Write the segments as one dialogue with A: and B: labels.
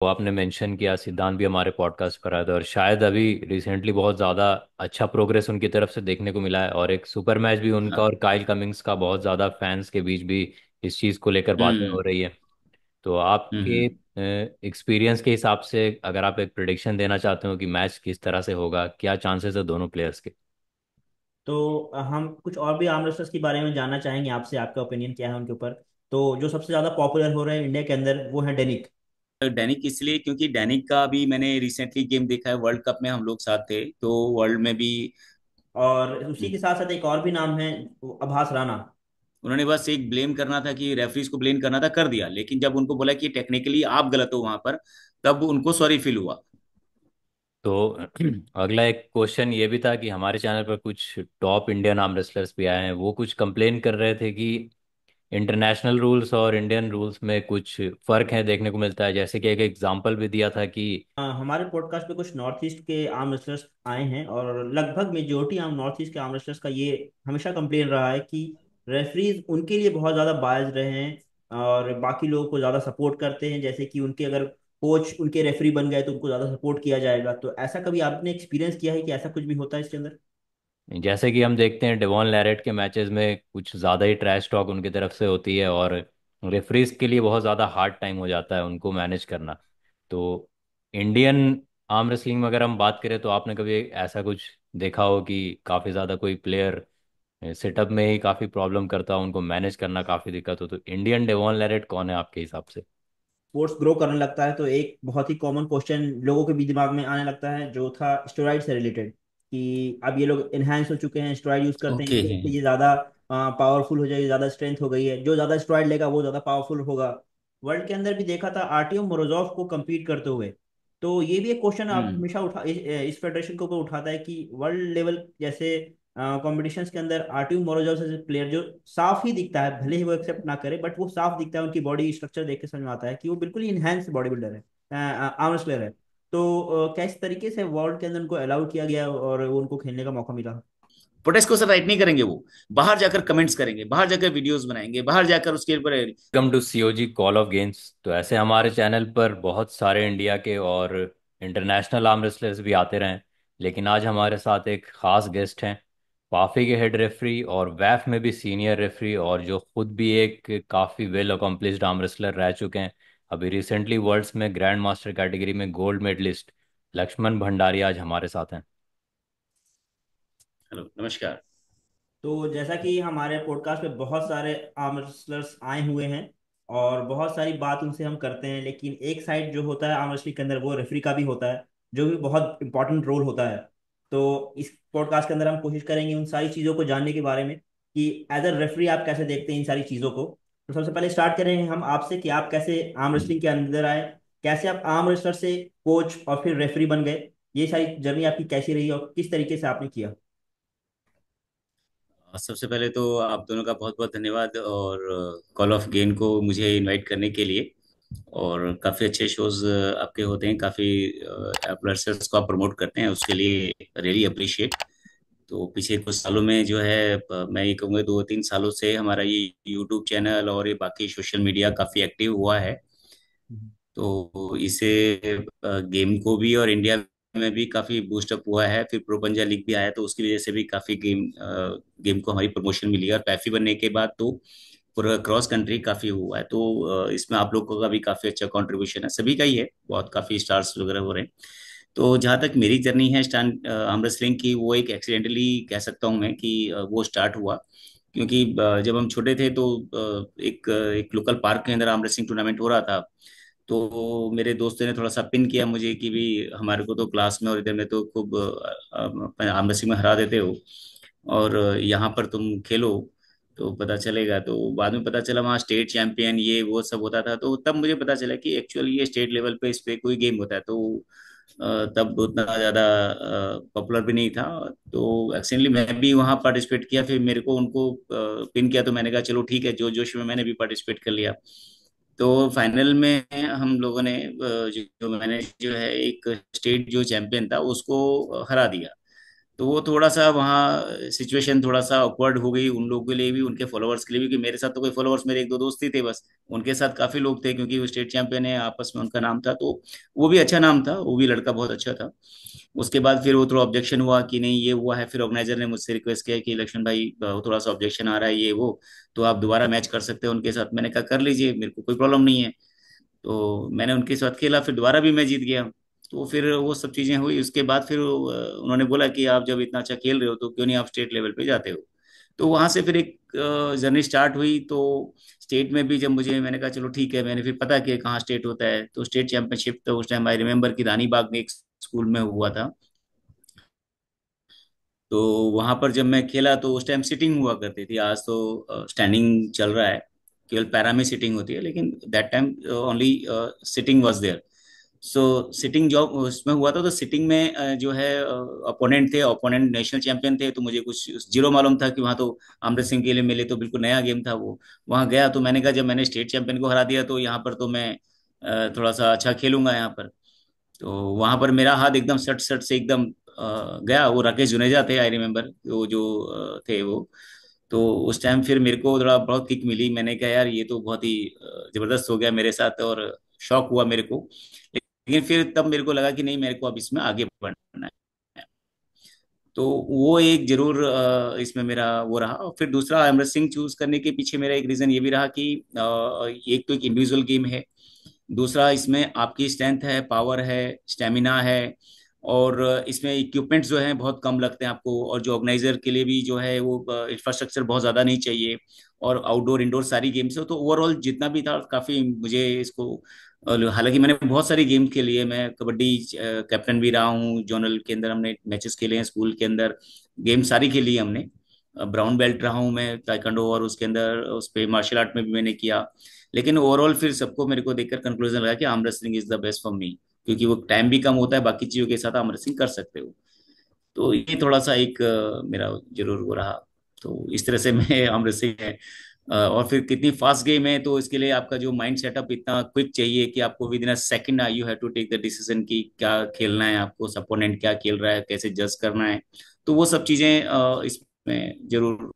A: वो आपने मेंशन किया, सिद्धांत भी हमारे पॉडकास्ट पर आए थे और शायद अभी रिसेंटली बहुत ज़्यादा अच्छा प्रोग्रेस उनकी तरफ से देखने को मिला है, और एक सुपर मैच भी उनका
B: हाँ।
A: और काइल कमिंग्स का बहुत ज़्यादा फैंस के बीच भी इस चीज़ को लेकर बातें
B: हम्म।
A: हो रही है। तो आपके
B: हम्म।
A: एक्सपीरियंस के हिसाब से अगर आप एक प्रिडिक्शन देना चाहते हो कि मैच किस तरह से होगा, क्या चांसेस है दोनों प्लेयर्स के?
B: तो हम कुछ और भी आर्म रेसलर्स के बारे में जानना चाहेंगे आपसे, आपका ओपिनियन क्या है उनके ऊपर। तो जो सबसे ज्यादा पॉपुलर हो रहे हैं इंडिया के अंदर वो है डेनिक।
A: डेनिक इसलिए क्योंकि डेनिक का भी मैंने रिसेंटली गेम देखा है, वर्ल्ड कप में हम लोग साथ थे तो वर्ल्ड में भी।
B: और उसी
A: हम्म,
B: के साथ साथ एक और भी नाम है, वो अभास राणा।
A: उन्होंने बस एक ब्लेम करना था कि रेफरीज को ब्लेम करना था, कर दिया, लेकिन जब उनको बोला कि टेक्निकली आप गलत हो वहां पर, तब उनको सॉरी फील हुआ। तो अगला एक क्वेश्चन ये भी था कि हमारे चैनल पर कुछ टॉप इंडियन आर्म रेसलर्स भी आए हैं, वो कुछ कंप्लेन कर रहे थे कि इंटरनेशनल रूल्स और इंडियन रूल्स में कुछ फर्क है देखने को मिलता है। जैसे कि एक एग्जांपल भी दिया था कि
B: हमारे पॉडकास्ट पे कुछ नॉर्थ ईस्ट के आर्म रेसलर्स आए हैं और लगभग मेजोरिटी आम नॉर्थ ईस्ट के आर्म रेसलर्स का ये हमेशा कंप्लेन रहा है कि रेफरीज उनके लिए बहुत ज़्यादा बायज रहे हैं और बाकी लोगों को ज़्यादा सपोर्ट करते हैं। जैसे कि उनके अगर कोच उनके रेफरी बन गए तो उनको ज़्यादा सपोर्ट किया जाएगा। तो ऐसा कभी आपने एक्सपीरियंस किया है कि ऐसा कुछ भी होता है इसके अंदर?
A: जैसे कि हम देखते हैं डेवॉन लैरेट के मैचेस में कुछ ज़्यादा ही ट्रैश टॉक उनकी तरफ से होती है, और रेफरीज के लिए बहुत ज़्यादा हार्ड टाइम हो जाता है उनको मैनेज करना। तो इंडियन आर्म रेसलिंग में अगर हम बात करें तो आपने कभी ऐसा कुछ देखा हो कि काफ़ी ज़्यादा कोई प्लेयर सेटअप में ही काफ़ी प्रॉब्लम करता हो, उनको मैनेज करना काफ़ी दिक्कत हो, तो इंडियन डेवॉन लैरेट कौन है आपके हिसाब से?
B: स्पोर्ट्स ग्रो करने लगता है तो एक बहुत ही कॉमन क्वेश्चन लोगों के भी दिमाग में आने लगता है जो था स्टेरॉइड से रिलेटेड, कि अब ये लोग इनहेंस हो चुके हैं, स्टेरॉइड यूज करते हैं,
A: ओके।
B: इस वजह से ये ज्यादा पावरफुल हो जाएगी, ज्यादा स्ट्रेंथ हो गई है, जो ज्यादा स्टेरॉइड लेगा वो ज्यादा पावरफुल होगा। वर्ल्ड के अंदर भी देखा था आर्टियम मोरोजोव को compete करते हुए। तो ये भी एक क्वेश्चन आप
A: हम्म।
B: हमेशा इस फेडरेशन के ऊपर उठाता है कि वर्ल्ड लेवल जैसे कॉम्पिटिशंस के अंदर आर्टियम मोरोजोव से प्लेयर जो साफ ही दिखता है, भले ही वो एक्सेप्ट ना करे बट वो साफ दिखता है, उनकी बॉडी स्ट्रक्चर देख के समझ में आता है कि वो बिल्कुल ही इनहेंस बॉडी बिल्डर है, आर्म रेसलर है। तो क्या इस तरीके से वर्ल्ड के अंदर उनको अलाउ किया गया और उनको खेलने का मौका मिला?
A: प्रोटेस्ट को सर राइट नहीं करेंगे, वो बाहर जाकर कमेंट्स करेंगे, बाहर जाकर वीडियोस बनाएंगे, बाहर जाकर उसके ऊपर welcome to COG call of games. तो ऐसे हमारे चैनल पर बहुत सारे इंडिया के और इंटरनेशनल आर्म रेसलर्स भी आते रहे, लेकिन आज हमारे साथ एक खास गेस्ट हैं, पाफी के हेड रेफरी और वैफ में भी सीनियर रेफरी, और जो खुद भी एक काफ़ी वेल अकम्पलिश्ड आर्म रेसलर रह चुके हैं। अभी रिसेंटली वर्ल्ड्स में ग्रैंड मास्टर कैटेगरी में गोल्ड मेडलिस्ट लक्ष्मण भंडारी आज हमारे साथ हैं। हेलो, नमस्कार।
B: तो जैसा कि हमारे पॉडकास्ट पे बहुत सारे आर्म रेसलर्स आए हुए हैं और बहुत सारी बात उनसे हम करते हैं, लेकिन एक साइड जो होता है आर्म रेसलिंग के अंदर वो रेफरी का भी होता है, जो भी बहुत इंपॉर्टेंट रोल होता है। तो इस पॉडकास्ट के अंदर हम कोशिश करेंगे उन सारी चीज़ों को जानने के बारे में कि एज अ रेफरी आप कैसे देखते हैं इन सारी चीज़ों को। तो सबसे पहले स्टार्ट करेंगे हम आपसे कि आप कैसे आर्म रेसलिंग के अंदर आए, कैसे आप आर्म रेसलर से कोच और फिर रेफरी बन गए, ये सारी जर्नी आपकी कैसी रही और किस तरीके से आपने किया।
A: सबसे पहले तो आप दोनों का बहुत बहुत धन्यवाद, और कॉल ऑफ गेम को मुझे इनवाइट करने के लिए। और काफ़ी अच्छे शोज आपके होते हैं, काफ़ी आप लर्सर्स को आप प्रमोट करते हैं, उसके लिए रियली अप्रिशिएट। तो पिछले कुछ सालों में जो है मैं ये कहूँगा 2-3 सालों से हमारा ये यूट्यूब चैनल और ये बाकी सोशल मीडिया काफ़ी एक्टिव हुआ है। तो इससे गेम को भी और इंडिया में भी काफी बूस्टअप हुआ है, फिर प्रो पंजा लीग भी आया तो उसकी वजह से भी काफी गेम को हमारी प्रमोशन मिली है, और पैफी बनने के बाद तो पूरा क्रॉस कंट्री काफी हुआ है। तो इसमें आप लोगों का भी काफी अच्छा कंट्रीब्यूशन है, सभी का ही है, बहुत काफी स्टार्स वगैरह हो रहे हैं। तो जहाँ तक मेरी जर्नी है स्टैंड आर्म रेसलिंग की, वो एक एक्सीडेंटली कह सकता हूँ मैं कि वो स्टार्ट हुआ क्योंकि जब हम छोटे थे तो एक लोकल पार्क के अंदर आर्म रेसलिंग टूर्नामेंट हो रहा था। तो मेरे दोस्तों ने थोड़ा सा पिन किया मुझे कि भी हमारे को तो क्लास में और इधर में तो खूब आर्म रेसलिंग में हरा देते हो, और यहाँ पर तुम खेलो तो पता चलेगा। तो बाद में पता चला वहाँ स्टेट चैंपियन ये वो सब होता था, तो तब मुझे पता चला कि एक्चुअली ये स्टेट लेवल पे इस पे कोई गेम होता है। तो तब उतना ज़्यादा पॉपुलर भी नहीं था। तो एक्चुअली मैं भी वहाँ पार्टिसिपेट किया, फिर मेरे को उनको पिन किया तो मैंने कहा चलो ठीक है, जो जोश में मैंने भी पार्टिसिपेट कर लिया। तो फाइनल में हम लोगों ने जो मैंने जो है एक स्टेट जो चैंपियन था उसको हरा दिया। तो वो थोड़ा सा वहाँ सिचुएशन थोड़ा सा ऑकवर्ड हो गई उन लोगों के लिए भी, उनके फॉलोअर्स के लिए भी, कि मेरे साथ तो कोई फॉलोअर्स, मेरे एक दो दोस्त ही थे बस। उनके साथ काफी लोग थे क्योंकि वो स्टेट चैंपियन है, आपस में उनका नाम था, तो वो भी अच्छा नाम था, वो भी लड़का बहुत अच्छा था। उसके बाद फिर वो थोड़ा ऑब्जेक्शन हुआ कि नहीं ये हुआ है, फिर ऑर्गेनाइजर ने मुझसे रिक्वेस्ट किया कि लक्ष्मण भाई थोड़ा सा ऑब्जेक्शन आ रहा है ये वो, तो आप दोबारा मैच कर सकते हो उनके साथ। मैंने कहा कर लीजिए, मेरे को कोई प्रॉब्लम नहीं है। तो मैंने उनके साथ खेला, फिर दोबारा भी मैं जीत गया। तो फिर वो सब चीजें हुई, उसके बाद फिर उन्होंने बोला कि आप जब इतना अच्छा खेल रहे हो तो क्यों नहीं आप स्टेट लेवल पे जाते हो। तो वहां से फिर एक जर्नी स्टार्ट हुई। तो स्टेट में भी जब मुझे, मैंने कहा चलो ठीक है, मैंने फिर पता किया कहाँ स्टेट होता है, तो स्टेट चैंपियनशिप तो उस टाइम आई रिमेम्बर कि रानी बाग में एक स्कूल में हुआ था। तो वहां पर जब मैं खेला तो उस टाइम सिटिंग हुआ करती थी, आज तो स्टैंडिंग चल रहा है, केवल पैरा में सिटिंग होती है, लेकिन that time only sitting was there. So sitting job उसमें हुआ था, तो सिटिंग में जो है अपोनेंट थे, अपोनेंट नेशनल चैंपियन थे, तो मुझे कुछ जीरो मालूम था कि वहाँ तो अमृत सिंह के लिए मेरे लिए तो बिल्कुल नया गेम था वो। वहाँ गया तो मैंने कहा जब मैंने स्टेट चैंपियन को हरा दिया तो यहाँ पर तो मैं थोड़ा सा अच्छा खेलूंगा यहाँ पर। तो वहां पर मेरा हाथ एकदम सट सट से एकदम गया। वो राकेश जुनेजा थे, आई रिमेम्बर, वो जो थे वो। तो उस टाइम फिर मेरे को थोड़ा बहुत किक मिली, मैंने कहा यार ये तो बहुत ही जबरदस्त हो गया मेरे साथ, और शौक हुआ मेरे को। लेकिन फिर तब मेरे को लगा कि नहीं, मेरे को अब इसमें आगे बढ़ना है। तो वो एक जरूर इसमें मेरा वो रहा। और फिर दूसरा अमृत सिंह चूज करने के पीछे मेरा एक रीजन ये भी रहा कि एक तो एक इंडिविजुअल गेम है, दूसरा इसमें आपकी स्ट्रेंथ है, पावर है, स्टेमिना है, और इसमें इक्विपमेंट्स जो हैं बहुत कम लगते हैं आपको, और जो ऑर्गेनाइजर के लिए भी जो है वो इंफ्रास्ट्रक्चर बहुत ज़्यादा नहीं चाहिए, और आउटडोर इंडोर सारी गेम्स है। तो ओवरऑल जितना भी था काफ़ी मुझे इसको हालांकि मैंने बहुत सारी गेम खेली है, मैं कबड्डी कैप्टन भी रहा हूँ, जोनल के अंदर हमने मैचेस खेले हैं, स्कूल के अंदर गेम सारी खेली है हमने। ब्राउन बेल्ट रहा हूँ मैं ताइक्वांडो, और उसके अंदर उस पे मार्शल आर्ट में भी मैंने किया। लेकिन ओवरऑल फिर सबको मेरे को देखकर कंक्लूजन लगा कि arm wrestling is the best for me, क्योंकि वो टाइम भी कम होता है, बाकी चीजों के साथ आर्म रेसलिंग कर सकते हो। तो ये थोड़ा सा एक मेरा जरूर वो रहा। तो इस तरह से मैं आर्म रेसलिंग है। और फिर कितनी फास्ट गेम है, तो इसके लिए आपका जो माइंड सेटअप इतना क्विक चाहिए कि आपको within a second you have to take the decision कि क्या खेलना है आपको, सपोनेंट क्या खेल रहा है, कैसे जज करना है। तो वो सब चीजें इसमें जरूर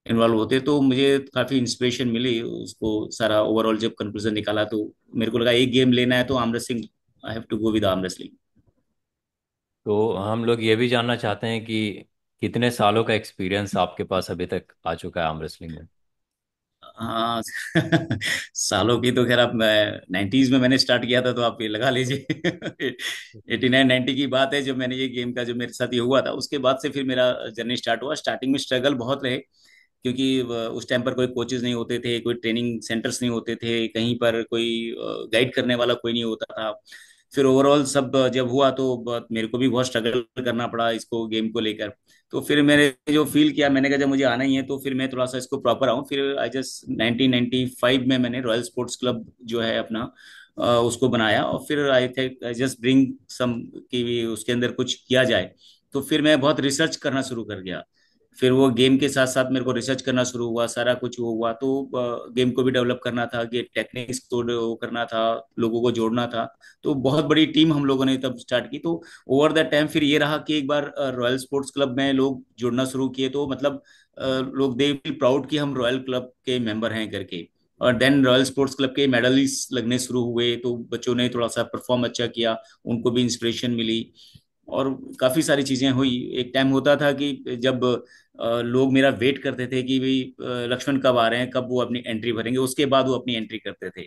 A: इन्वॉल्व होते, तो मुझे काफी इंस्पिरेशन मिली उसको सारा ओवरऑल जब कंक्लूजन निकाला, तो मेरे को लगा एक गेम लेना है तो arm wrestling, I have to go with arm wrestling.
B: तो हम लोग ये भी जानना चाहते हैं कि कितने सालों का एक्सपीरियंस आपके पास अभी तक आ चुका है आर्म रेसलिंग में।
A: हाँ सालों की तो खैर, आप 90s में मैंने स्टार्ट किया था, तो आप ये लगा लीजिए 89-90 की बात है जब मैंने ये गेम का, जब मेरे साथ ये हुआ था, उसके बाद से फिर मेरा जर्नी स्टार्ट हुआ। स्टार्टिंग में स्ट्रगल बहुत रहे, क्योंकि उस टाइम पर कोई कोचेज नहीं होते थे, कोई ट्रेनिंग सेंटर्स नहीं होते थे, कहीं पर कोई गाइड करने वाला कोई नहीं होता था। फिर ओवरऑल सब जब हुआ तो मेरे को भी बहुत स्ट्रगल करना पड़ा इसको, गेम को लेकर। तो फिर मैंने जो फील किया, मैंने कहा जब मुझे आना ही है तो फिर मैं थोड़ा सा इसको प्रॉपर आऊँ। फिर आई जस्ट 1995 में मैंने रॉयल स्पोर्ट्स क्लब जो है अपना उसको बनाया, और फिर I think I just bring some कि भी उसके अंदर कुछ किया जाए। तो फिर मैं बहुत रिसर्च करना शुरू कर गया। फिर वो गेम के साथ साथ मेरे को रिसर्च करना शुरू हुआ, सारा कुछ वो हुआ, तो गेम को भी डेवलप करना था, कि टेक्निक्स को वो करना था, लोगों को जोड़ना था। तो बहुत बड़ी टीम हम लोगों ने तब स्टार्ट की। तो ओवर द टाइम फिर ये रहा कि एक बार रॉयल स्पोर्ट्स क्लब में लोग जुड़ना शुरू किए, तो मतलब लोग दे फील प्राउड कि हम रॉयल क्लब के मेंबर हैं करके। और देन रॉयल स्पोर्ट्स क्लब के मेडलिस्ट लगने शुरू हुए, तो बच्चों ने थोड़ा सा परफॉर्म अच्छा किया, उनको भी इंस्पिरेशन मिली, और काफी सारी चीजें हुई। एक टाइम होता था कि जब लोग मेरा वेट करते थे कि भाई लक्ष्मण कब आ रहे हैं, कब वो अपनी एंट्री भरेंगे, उसके बाद वो अपनी एंट्री करते थे।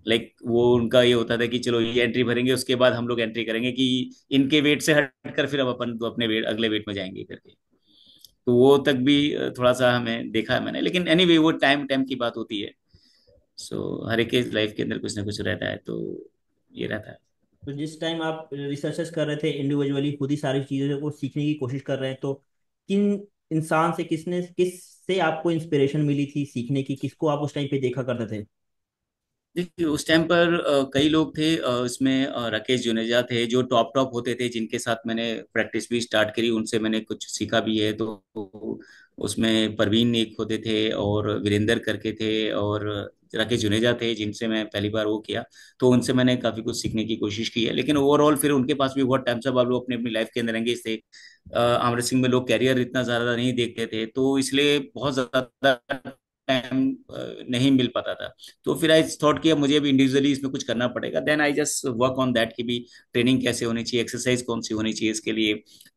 A: लाइक वो उनका ये होता था कि चलो ये एंट्री भरेंगे, उसके बाद हम लोग एंट्री करेंगे, कि इनके वेट से हटकर फिर हम अपन तो अपने वेट, अगले वेट में जाएंगे करके। तो वो तक भी थोड़ा सा हमें देखा है मैंने, लेकिन एनीवे वो टाइम टाइम की बात होती है। हर एक के लाइफ के अंदर कुछ ना कुछ रहता है, तो ये रहता है।
B: तो जिस टाइम आप रिसर्चेस कर रहे थे इंडिविजुअली, खुद ही सारी चीज़ों को सीखने की कोशिश कर रहे हैं, तो किन इंसान से, किस से आपको इंस्पिरेशन मिली थी सीखने की? किसको आप उस टाइम पे देखा करते थे?
A: देखिए उस टाइम पर कई लोग थे, इसमें राकेश जुनेजा थे जो टॉप टॉप होते थे, जिनके साथ मैंने प्रैक्टिस भी स्टार्ट करी, उनसे मैंने कुछ सीखा भी है। तो उसमें परवीन एक होते थे और वीरेंद्र करके थे और राकेश जुनेजा थे, जिनसे मैं पहली बार वो किया। तो उनसे मैंने काफी कुछ सीखने की कोशिश की है, लेकिन ओवरऑल फिर उनके पास भी बहुत टाइम से अब लोग अपनी अपनी लाइफ के अंदर एंगेज थे। आर्म रेसलिंग में लोग कैरियर इतना ज्यादा नहीं देखते थे, तो इसलिए बहुत ज्यादा टाइम नहीं मिल पाता था। तो फिर आई थॉट कि अब मुझे भी इंडिविजुअली इसमें कुछ करना पड़ेगा। Then I just work on that कि भी ट्रेनिंग कैसे होनी चाहिए, एक्सरसाइज कौन सी होनी चाहिए इसके लिए,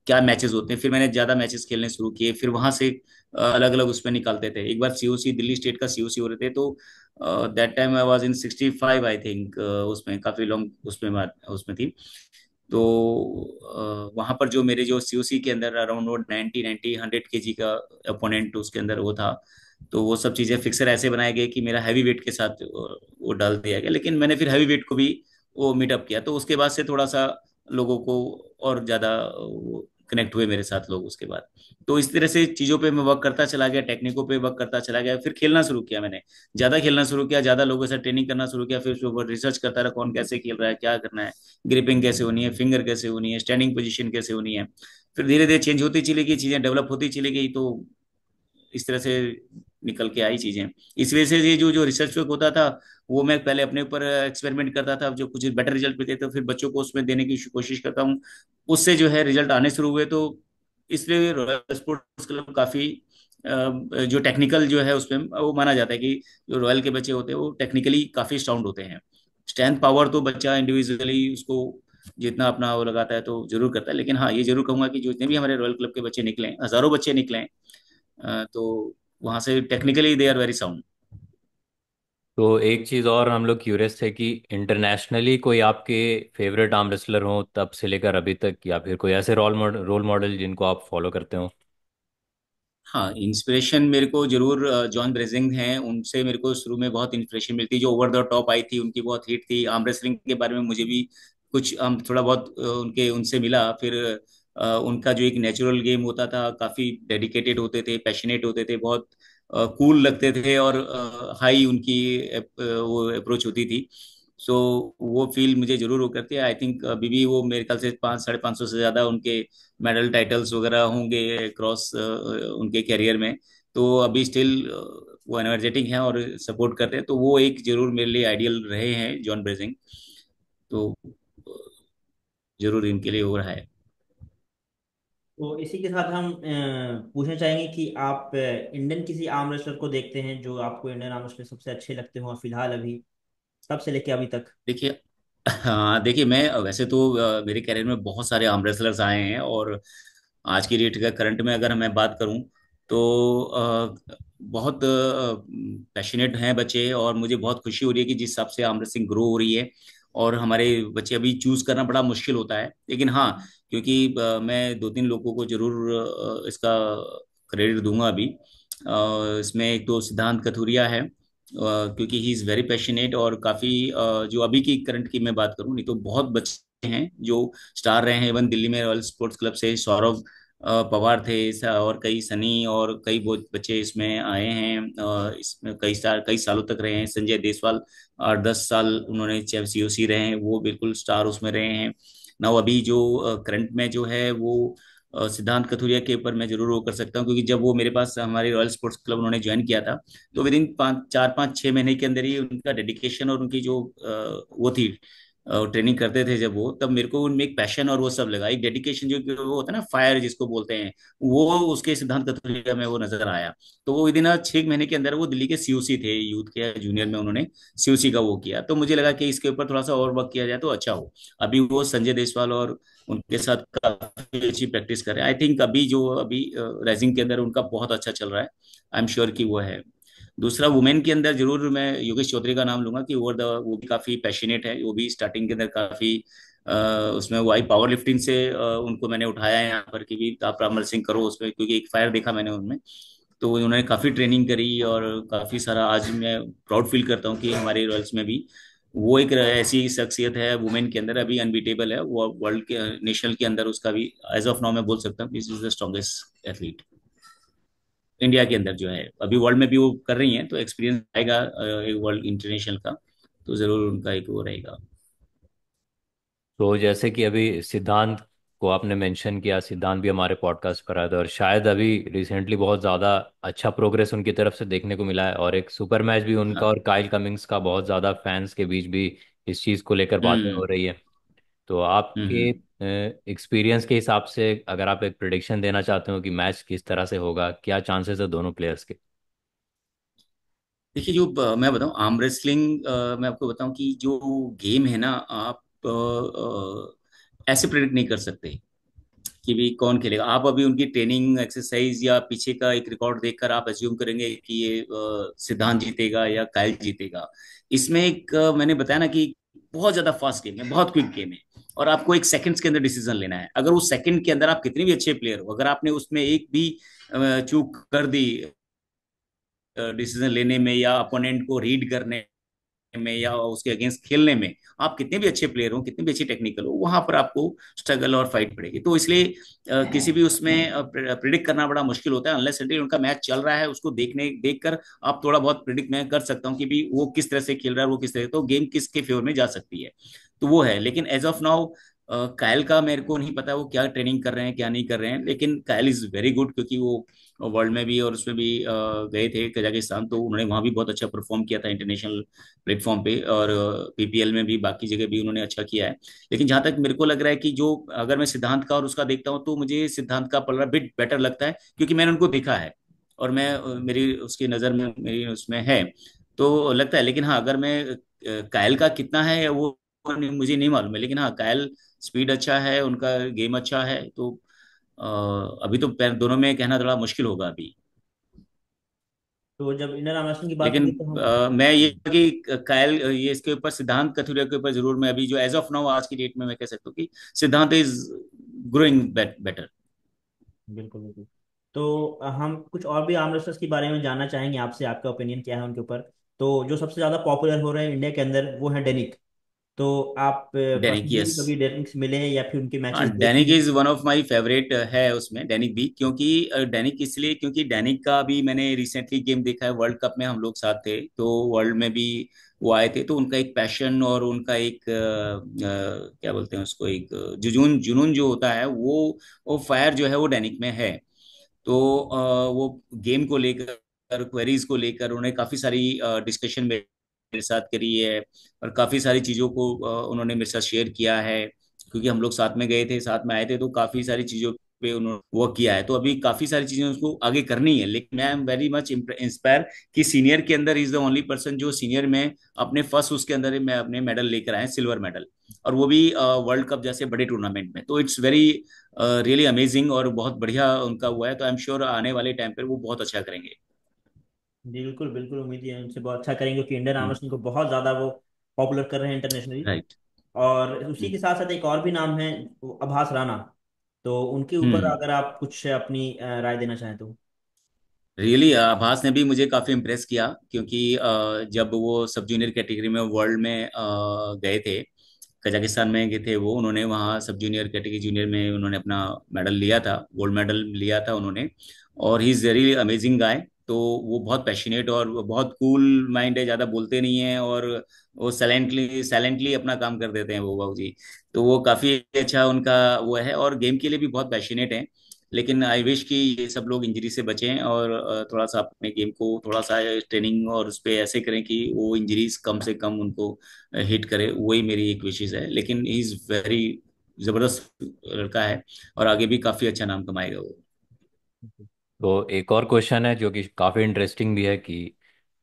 A: क्या मैचेस होते हैं। फिर मैंने ज्यादा मैचेस खेलने शुरू किए, फिर वहां से अलग अलग उसमें निकालते थे। एक बार सीओसी, दिल्ली स्टेट का सीओसी हो रहे थे, तो that time I was in 65 I think, उसमें काफी लॉन्ग उसमें थी। तो वहां पर जो मेरे जो सीओसी के अंदर अराउंड 90 100 केजी का अपोनेंट उसके अंदर वो था। तो वो सब चीजें फिक्सर ऐसे बनाए गए कि मेरा हैवी वेट के साथ वो डाल दिया गया, लेकिन मैंने फिर हैवी वेट को भी वो मीटअप किया। तो उसके बाद से थोड़ा सा लोगों को और ज्यादा कनेक्ट हुए मेरे साथ लोग उसके बाद। तो इस तरह से चीजों पे मैं वर्क करता चला गया, टेक्निकों पे वर्क करता चला गया। फिर खेलना शुरू किया मैंने, ज्यादा खेलना शुरू किया, ज्यादा लोगों से ट्रेनिंग करना शुरू किया। फिर उसके ऊपर रिसर्च करता रहा, कौन कैसे खेल रहा है, क्या करना है, ग्रिपिंग कैसे होनी है, फिंगर कैसे होनी है, स्टैंडिंग पोजीशन कैसे होनी है। फिर धीरे धीरे चेंज होती चली गई, चीजें डेवलप होती चली गई। तो इस तरह से निकल के आई चीजें। इस वजह से ये जो जो रिसर्च वर्क होता था, वो मैं पहले अपने ऊपर एक्सपेरिमेंट करता था। जो कुछ बेटर रिजल्ट मिलते तो फिर बच्चों को उसमें देने की कोशिश करता हूँ। उससे जो है रिजल्ट आने शुरू हुए। तो इसलिए रॉयल स्पोर्ट्स क्लब काफी जो टेक्निकल जो है उसमें वो माना जाता है कि जो रॉयल के बच्चे होते हैं वो टेक्निकली काफी स्ट्राउंड होते हैं। स्ट्रेंथ पावर तो बच्चा इंडिविजुअली उसको जितना अपना वो लगाता है तो जरूर करता है, लेकिन हाँ ये जरूर कहूंगा कि जितने भी हमारे रॉयल क्लब के बच्चे निकले हैं, हजारों बच्चे निकले हैं, तो वहां से technically they are very sound.
B: तो एक चीज़ और हम लोग क्यूरियस थे कि इंटरनेशनली कोई आपके फेवरेट आर्म रेसलर हो तब से लेकर अभी तक, या फिर कोई ऐसे रोल मॉडल जिनको आप फॉलो करते हो।
A: हाँ, इंस्पिरेशन मेरे को जरूर जॉन ब्रेजिंग हैं, उनसे मेरे को शुरू में बहुत इंस्पिरेशन मिलती। जो ओवर द टॉप आई थी, उनकी बहुत हिट थी। आर्म रेसलिंग के बारे में मुझे भी कुछ थोड़ा बहुत उनके उनसे मिला। फिर उनका जो एक नेचुरल गेम होता था, काफी डेडिकेटेड होते थे, पैशनेट होते थे, बहुत कूल लगते थे, और हाई उनकी वो अप्रोच होती थी। सो वो फील मुझे जरूर वो करती है। आई थिंक अभी भी वो मेरे ख्याल से 500 550 से ज्यादा उनके मेडल टाइटल्स वगैरह होंगे क्रॉस उनके करियर में। तो अभी स्टिल वो एनर्जेटिक हैं और सपोर्ट करते हैं। तो वो एक जरूर मेरे लिए आइडियल रहे हैं, जॉन ब्रेजिंग। तो जरूर इनके लिए हो रहा है।
B: तो इसी के साथ हम पूछना चाहेंगे कि आप इंडियन किसी आर्म रेसलर को देखते हैं जो आपको इंडियन आर्म रेसलर सबसे अच्छे लगते हो फिलहाल अभी, तब से लेके अभी तक।
A: देखिए, हाँ देखिए, मैं वैसे तो मेरे कैरियर में बहुत सारे आर्म रेसलर्स आए हैं, और आज की डेट का करंट में अगर मैं बात करूं तो बहुत पैशनेट हैं बच्चे, और मुझे बहुत खुशी हो रही है कि जिस हिसाब से आर्म रेसलिंग ग्रो हो रही है। और हमारे बच्चे अभी चूज करना बड़ा मुश्किल होता है, लेकिन हाँ, क्योंकि मैं दो तीन लोगों को जरूर इसका क्रेडिट दूंगा अभी। इसमें एक तो सिद्धांत कथुरिया है, क्योंकि ही इज़ वेरी पैशनेट, और काफ़ी जो अभी की करंट की मैं बात करूँ, नहीं तो बहुत बच्चे हैं जो स्टार रहे हैं। इवन दिल्ली में रॉयल स्पोर्ट्स क्लब से सौरभ पवार थे, और कई सनी और कई बहुत बच्चे इसमें आए हैं। इसमें कई सालों तक रहे हैं। संजय देसवाल 8 10 साल उन्होंने चाहे सीओसी रहे हैं, वो बिल्कुल स्टार उसमें रहे हैं ना। अभी जो करंट में जो है वो सिद्धांत कथुरिया के ऊपर मैं जरूर वो कर सकता हूँ, क्योंकि जब वो मेरे पास हमारे रॉयल स्पोर्ट्स क्लब उन्होंने ज्वाइन किया था, तो विद इन 5 4 5 6 महीने के अंदर ही उनका डेडिकेशन और उनकी जो वो थी ट्रेनिंग करते थे जब वो, तब मेरे को उनमें एक पैशन और वो सब लगा, एक डेडिकेशन जो कि वो होता है ना, फायर जिसको बोलते हैं, वो उसके सिद्धांत कथुरिया में वो नजर आया। तो वो विद इन 6 महीने के अंदर वो दिल्ली के सीओसी थे, यूथ के जूनियर में उन्होंने सीओसी का वो किया। तो मुझे लगा कि इसके ऊपर थोड़ा सा और वर्क किया जाए तो अच्छा हो। अभी वो संजय देसवाल और उनके साथ काफी अच्छी प्रैक्टिस कर रहे हैं। आई थिंक अभी जो अभी राइजिंग के अंदर उनका बहुत अच्छा चल रहा है। आई एम श्योर कि वो है। दूसरा, वुमेन के अंदर जरूर मैं योगेश चौधरी का नाम लूंगा, कि वो भी काफी पैशनेट है। वो भी स्टार्टिंग के अंदर काफी उसमें वो आई पावर लिफ्टिंग से उनको मैंने उठाया है यहाँ पर कि भी आप रामल सिंह करो उसमें, क्योंकि एक फायर देखा मैंने उनमें। तो उन्होंने काफी ट्रेनिंग करी, और काफी सारा आज मैं प्राउड फील करता हूँ कि हमारे रॉयल्स में भी वो एक ऐसी शख्सियत है वुमेन के अंदर, अभी अनबीटेबल है वो वर्ल्ड के नेशनल के अंदर। उसका भी एज ऑफ नाउ मैं बोल सकता हूँ, this is the strongest athlete India के अंदर जो है। अभी वर्ल्ड में भी वो कर रही हैं, तो एक्सपीरियंस आएगा एक वर्ल्ड इंटरनेशनल का, तो जरूर उनका एक वो रहेगा।
B: तो जैसे कि अभी सिद्धांत
C: को आपने मेंशन किया, सिद्धांत भी हमारे पॉडकास्ट पर आए थे, और शायद अभी रिसेंटली बहुत ज़्यादा अच्छा प्रोग्रेस उनकी तरफ से देखने को मिला है, और एक सुपर मैच भी उनका
A: हाँ।
C: और काइल कमिंग्स का बहुत ज़्यादा फैंस के बीच भी इस चीज़ को लेकर बातें हो
A: हम्म।
C: रही है। तो आपके
A: हम्म।
C: एक्सपीरियंस के हिसाब से अगर आप एक प्रिडिक्शन देना चाहते हो कि मैच किस तरह से होगा, क्या चांसेस है दोनों प्लेयर्स के?
A: देखिए, जो मैं बताऊं आर्म रेसलिंग, मैं आपको बताऊं कि जो गेम है ना, आप ऐसे प्रेडिक्ट नहीं कर सकते कि भी कौन खेलेगा। आप अभी उनकी ट्रेनिंग एक्सरसाइज या पीछे का एक रिकॉर्ड देखकर आप एज्यूम करेंगे कि ये सिद्धांत जीतेगा या कायल जीतेगा। इसमें एक मैंने बताया ना कि बहुत ज्यादा फास्ट गेम है, बहुत क्विक गेम है, और आपको एक सेकंड्स के अंदर डिसीजन लेना है। अगर उस सेकंड के अंदर आप कितने भी अच्छे प्लेयर हो, अगर आपने उसमें एक भी चूक कर दी डिसीजन लेने में या अपोनेंट को रीड करने में या उसके अगेंस्ट खेलने में, आप कितने भी अच्छे प्लेयर हो, कितने भी अच्छे टेक्निकल हो, वहां पर आपको स्ट्रगल और फाइट पड़ेगी। तो इसलिए किसी भी उसमें प्रिडिक्ट करना बड़ा मुश्किल होता है, अनलेस अनटिल उनका मैच चल रहा है, उसको देखने देखकर आप थोड़ा बहुत प्रिडिक्ट मैं कर सकता हूँ कि भी वो किस तरह से खेल रहा है, वो किस तरह, तो गेम किसके फेवर में जा सकती है। तो वो है, लेकिन एज ऑफ नाउ कायल का मेरे को नहीं पता वो क्या ट्रेनिंग कर रहे हैं क्या नहीं कर रहे हैं, लेकिन कायल इज वेरी गुड, क्योंकि वो वर्ल्ड में भी और उसमें भी गए थे कजाकिस्तान, तो उन्होंने वहां भी बहुत अच्छा परफॉर्म किया था इंटरनेशनल प्लेटफॉर्म पे, और पीपीएल में भी बाकी जगह भी उन्होंने अच्छा किया है। लेकिन जहां तक मेरे को लग रहा है कि जो अगर मैं सिद्धांत का और उसका देखता हूँ, तो मुझे सिद्धांत का पलड़ा बिट बेटर लगता है, क्योंकि मैंने उनको देखा है और मैं मेरी उसकी नज़र में मेरी उसमें है, तो लगता है। लेकिन हाँ, अगर मैं कायल का कितना है वो मुझे नहीं मालूम है, लेकिन हाँ कायल स्पीड अच्छा है, उनका गेम अच्छा है, तो अ, अभी तो पैर दोनों में कहना थोड़ा मुश्किल होगा अभी।
B: तो जब इंडियन आर्म रेसलिंग की बात
A: लेकिन
B: होगी तो हम।
A: मैं ये कि कायल ये इसके ऊपर सिद्धांत कथुरिया के ऊपर जरूर मैं अभी जो एज ऑफ नाउ आज की डेट में मैं कह सकता हूँ कि सिद्धांत इज ग्रोइंग बेटर।
B: बिल्कुल बिल्कुल। तो हम कुछ और भी आर्म रेसलर्स के बारे में जानना चाहेंगे आपसे, आपका ओपिनियन क्या है उनके ऊपर। तो जो सबसे ज्यादा पॉपुलर हो रहे हैं इंडिया के अंदर वो है डेनिक। तो आप
A: डेनिक,
B: पर्सनली
A: यस।
B: कभी डेनिक से मिले हैं या फिर उनके
A: हाँ,
B: मैचेस देखे
A: डैनिक
B: हैं?
A: Is one of my favourite है उसमें, डैनिक भी, क्योंकि डैनिक इसलिए क्योंकि डैनिक का भी मैंने रिसेंटली गेम देखा है, वर्ल्ड कप में हम लोग साथ थे, तो वर्ल्ड में भी वो आए थे, तो उनका एक पैशन और उनका एक क्या बोलते हैं उसको, एक जुनून जुनून जो होता है, वो फायर जो है वो डैनिक में है। तो वो गेम को लेकर, क्वेरीज को लेकर उन्होंने काफी सारी डिस्कशन मेरे साथ करी है, और काफी सारी चीजों को उन्होंने मेरे साथ शेयर किया है, क्योंकि हम लोग साथ में गए थे, साथ में आए थे, तो काफी सारी चीजों पे उन्होंने वर्क किया है। तो अभी काफी सारी चीजें उसको आगे करनी है, लेकिन मैं एम वेरी मच इंस्पायर कि सीनियर के अंदर इज द ओनली पर्सन जो सीनियर में अपने फर्स्ट उसके अंदर मैं अपने मेडल लेकर आए, सिल्वर मेडल, और वो भी वर्ल्ड कप जैसे बड़े टूर्नामेंट में। तो इट्स वेरी रियली अमेजिंग और बहुत बढ़िया उनका हुआ है, तो आई एम श्योर आने वाले टाइम पर वो बहुत अच्छा करेंगे।
B: जी बिल्कुल बिल्कुल, उम्मीद है उनसे बहुत अच्छा करेंगे, क्योंकि इंडियन आर्म रेसलिंग को बहुत ज्यादा वो पॉपुलर कर रहे हैं इंटरनेशनली।
A: राइट।
B: और उसी के साथ साथ एक और भी नाम है, वो आभास राणा। तो उनके ऊपर
A: हम्म।
B: अगर आप कुछ अपनी राय देना चाहें तो।
A: रियली आभास ने भी मुझे काफी इम्प्रेस किया, क्योंकि जब वो सब जूनियर कैटेगरी में वर्ल्ड में गए थे, कजाकिस्तान में गए थे वो, उन्होंने वहाँ सब जूनियर कैटेगरी जूनियर में उन्होंने अपना मेडल लिया था, गोल्ड मेडल लिया था उन्होंने। और he is very amazing guy. तो वो बहुत पैशनेट और बहुत कूल माइंड है, ज्यादा बोलते नहीं है, और वो साइलेंटली साइलेंटली अपना काम कर देते हैं वो बाबू जी। तो वो काफी अच्छा उनका वो है, और गेम के लिए भी बहुत पैशनेट है। लेकिन आई विश कि ये सब लोग इंजरी से बचें, और थोड़ा सा अपने गेम को थोड़ा सा ट्रेनिंग और उस पे ऐसे करें कि वो इंजरीज कम से कम उनको हिट करे, वही मेरी एक विशेष है। लेकिन ही इज वेरी जबरदस्त लड़का है, और आगे भी काफी अच्छा नाम कमाएगा वो।
C: तो एक और क्वेश्चन है जो कि काफ़ी इंटरेस्टिंग भी है कि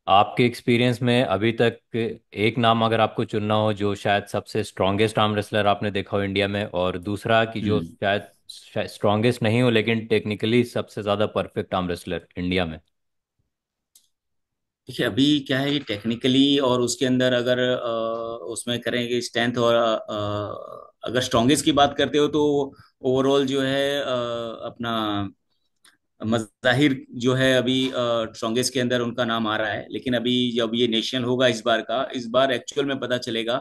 C: आपके एक्सपीरियंस में अभी तक एक नाम अगर आपको चुनना हो जो शायद सबसे स्ट्रॉन्गेस्ट आर्म रेसलर आपने देखा हो इंडिया में, और दूसरा कि जो
A: हम्म।
C: शायद स्ट्रॉन्गेस्ट नहीं हो लेकिन टेक्निकली सबसे ज़्यादा परफेक्ट आर्म रेसलर इंडिया में।
A: देखिए, अभी क्या है, टेक्निकली और उसके अंदर अगर उसमें करेंगे स्ट्रेंथ और अगर स्ट्रॉन्गेस्ट की बात करते हो, तो ओवरऑल जो है अपना मज़ाहिर जो है अभी स्ट्रॉन्गेस्ट के अंदर उनका नाम आ रहा है। लेकिन अभी जब ये नेशनल होगा इस बार का, इस बार एक्चुअल में पता चलेगा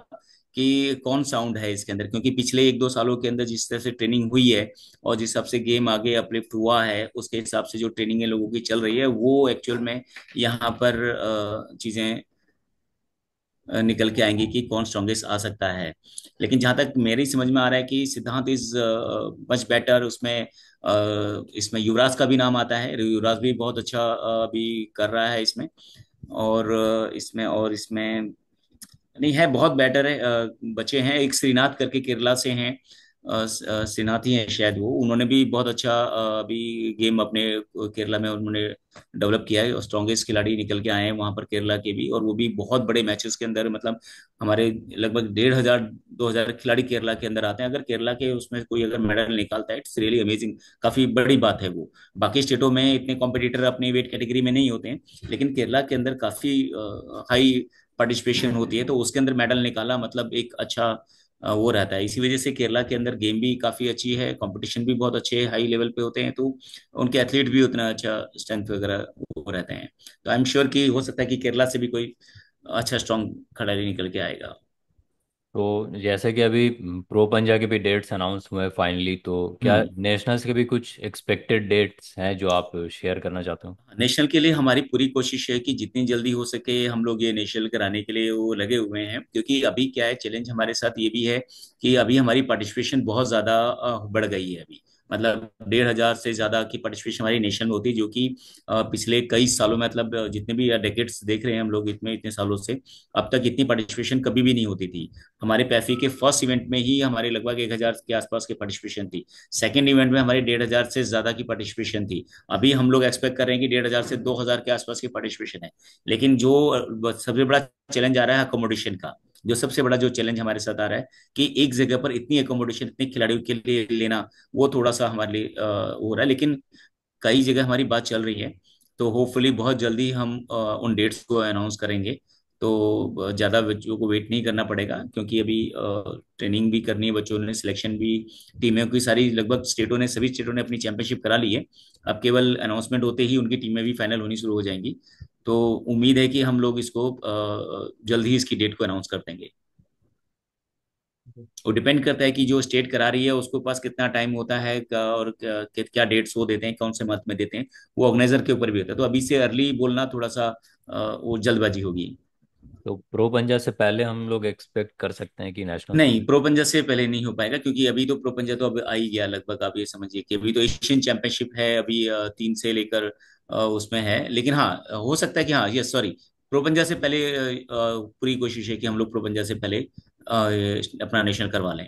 A: कि कौन साउंड है इसके अंदर, क्योंकि पिछले एक दो सालों के अंदर जिस तरह से ट्रेनिंग हुई है और जिस हिसाब से गेम आगे अपलिफ्ट हुआ है, उसके हिसाब से जो ट्रेनिंग है लोगों की चल रही है, वो एक्चुअल में यहाँ पर चीजें निकल के आएंगे कि कौन स्ट्रॉन्गेस्ट आ सकता है। लेकिन जहां तक मेरी समझ में आ रहा है कि सिद्धांत इज मच बेटर उसमें। इसमें युवराज का भी नाम आता है, युवराज भी बहुत अच्छा अभी कर रहा है इसमें। और इसमें नहीं है, बहुत बेटर है। बचे हैं, एक श्रीनाथ करके केरला से हैं। श्रीनाथ ही है शायद, वो उन्होंने भी बहुत अच्छा अभी गेम अपने केरला में उन्होंने डेवलप किया है, और स्ट्रॉन्गेस्ट खिलाड़ी निकल के आए हैं वहां पर केरला के भी, और वो भी बहुत बड़े मैचेस के अंदर, मतलब हमारे लगभग 1,500 2,000 खिलाड़ी केरला के अंदर आते हैं। अगर केरला के उसमें कोई अगर मेडल निकालता है, इट्स रियली अमेजिंग, काफी बड़ी बात है वो। बाकी स्टेटों में इतने कॉम्पिटिटर अपनी वेट कैटेगरी में नहीं होते हैं, लेकिन केरला के अंदर काफी हाई पार्टिसिपेशन होती है, तो उसके अंदर मेडल निकाला मतलब एक अच्छा वो रहता है। इसी वजह से केरला के अंदर गेम भी काफी अच्छी है, कंपटीशन भी बहुत अच्छे हाई लेवल पे होते हैं, तो उनके एथलीट भी उतना अच्छा स्ट्रेंथ वगैरह वो रहते हैं। तो आई एम श्योर कि हो सकता है कि केरला से भी कोई अच्छा स्ट्रांग खिलाड़ी निकल के आएगा।
C: तो जैसे कि अभी प्रो पंजा के भी डेट्स अनाउंस हुए फाइनली, तो क्या
A: हम्म।
C: नेशनल्स के भी कुछ एक्सपेक्टेड डेट्स हैं जो आप शेयर करना चाहते हो?
A: नेशनल के लिए हमारी पूरी कोशिश है कि जितनी जल्दी हो सके हम लोग ये नेशनल कराने के लिए वो लगे हुए हैं, क्योंकि अभी क्या है, चैलेंज हमारे साथ ये भी है कि अभी हमारी पार्टिसिपेशन बहुत ज्यादा बढ़ गई है अभी। मतलब 1,500 से ज्यादा की पार्टिसिपेशन हमारी नेशनल में होती है, जो कि पिछले कई सालों में, मतलब जितने भी डेकेड्स देख रहे हैं हम लोग इतने इतने सालों से, अब तक इतनी पार्टिसिपेशन कभी भी नहीं होती थी। हमारे पैफी के फर्स्ट इवेंट में ही हमारे लगभग 1,000 के आसपास की पार्टिसिपेशन थी। सेकेंड इवेंट में हमारी 1,500 से ज्यादा की पार्टिसिपेशन थी। अभी हम लोग एक्सपेक्ट कर रहे हैं कि 1,500 से 2,000 के आसपास की पार्टिसिपेशन है। लेकिन जो सबसे बड़ा चैलेंज आ रहा है अकोमोडेशन का, जो सबसे बड़ा जो चैलेंज हमारे साथ आ रहा है कि एक जगह पर इतनी अकोमोडेशन इतने खिलाड़ियों के लिए लेना, वो थोड़ा सा हमारे लिए हो रहा है। लेकिन कई जगह हमारी बात चल रही है, तो होपफुली बहुत जल्दी हम उन डेट्स को अनाउंस करेंगे। तो ज़्यादा बच्चों को वेट नहीं करना पड़ेगा, क्योंकि अभी ट्रेनिंग भी करनी है बच्चों ने, सिलेक्शन भी, टीमें की सारी लगभग स्टेटों ने, सभी स्टेटों ने अपनी चैंपियनशिप करा ली है। अब केवल अनाउंसमेंट होते ही उनकी टीमें भी फाइनल होनी शुरू हो जाएंगी। तो उम्मीद है कि हम लोग इसको जल्द ही इसकी डेट को अनाउंस कर देंगे। वो डिपेंड करता है कि जो स्टेट करा रही है उसके पास कितना टाइम होता है और क्या डेट्स वो देते हैं, कौन से मंथ में देते हैं, वो ऑर्गेनाइजर के ऊपर भी होता है। तो अभी से अर्ली बोलना थोड़ा सा वो जल्दबाजी होगी।
C: तो प्रो पंजा से पहले हम लोग एक्सपेक्ट कर सकते हैं कि नेशनल्स हो?
A: नहीं, प्रोपंजा से पहले नहीं हो पाएगा, क्योंकि अभी तो प्रोपंजा तो अब आ ही गया लगभग। आप ये समझिए कि अभी तो एशियन चैंपियनशिप है, अभी 3 से लेकर उसमें है। लेकिन हाँ, हो सकता है कि हाँ, यस सॉरी, प्रोपंजा से पहले पूरी कोशिश है कि हम लोग प्रोपंजा से पहले अपना नेशनल करवा लें।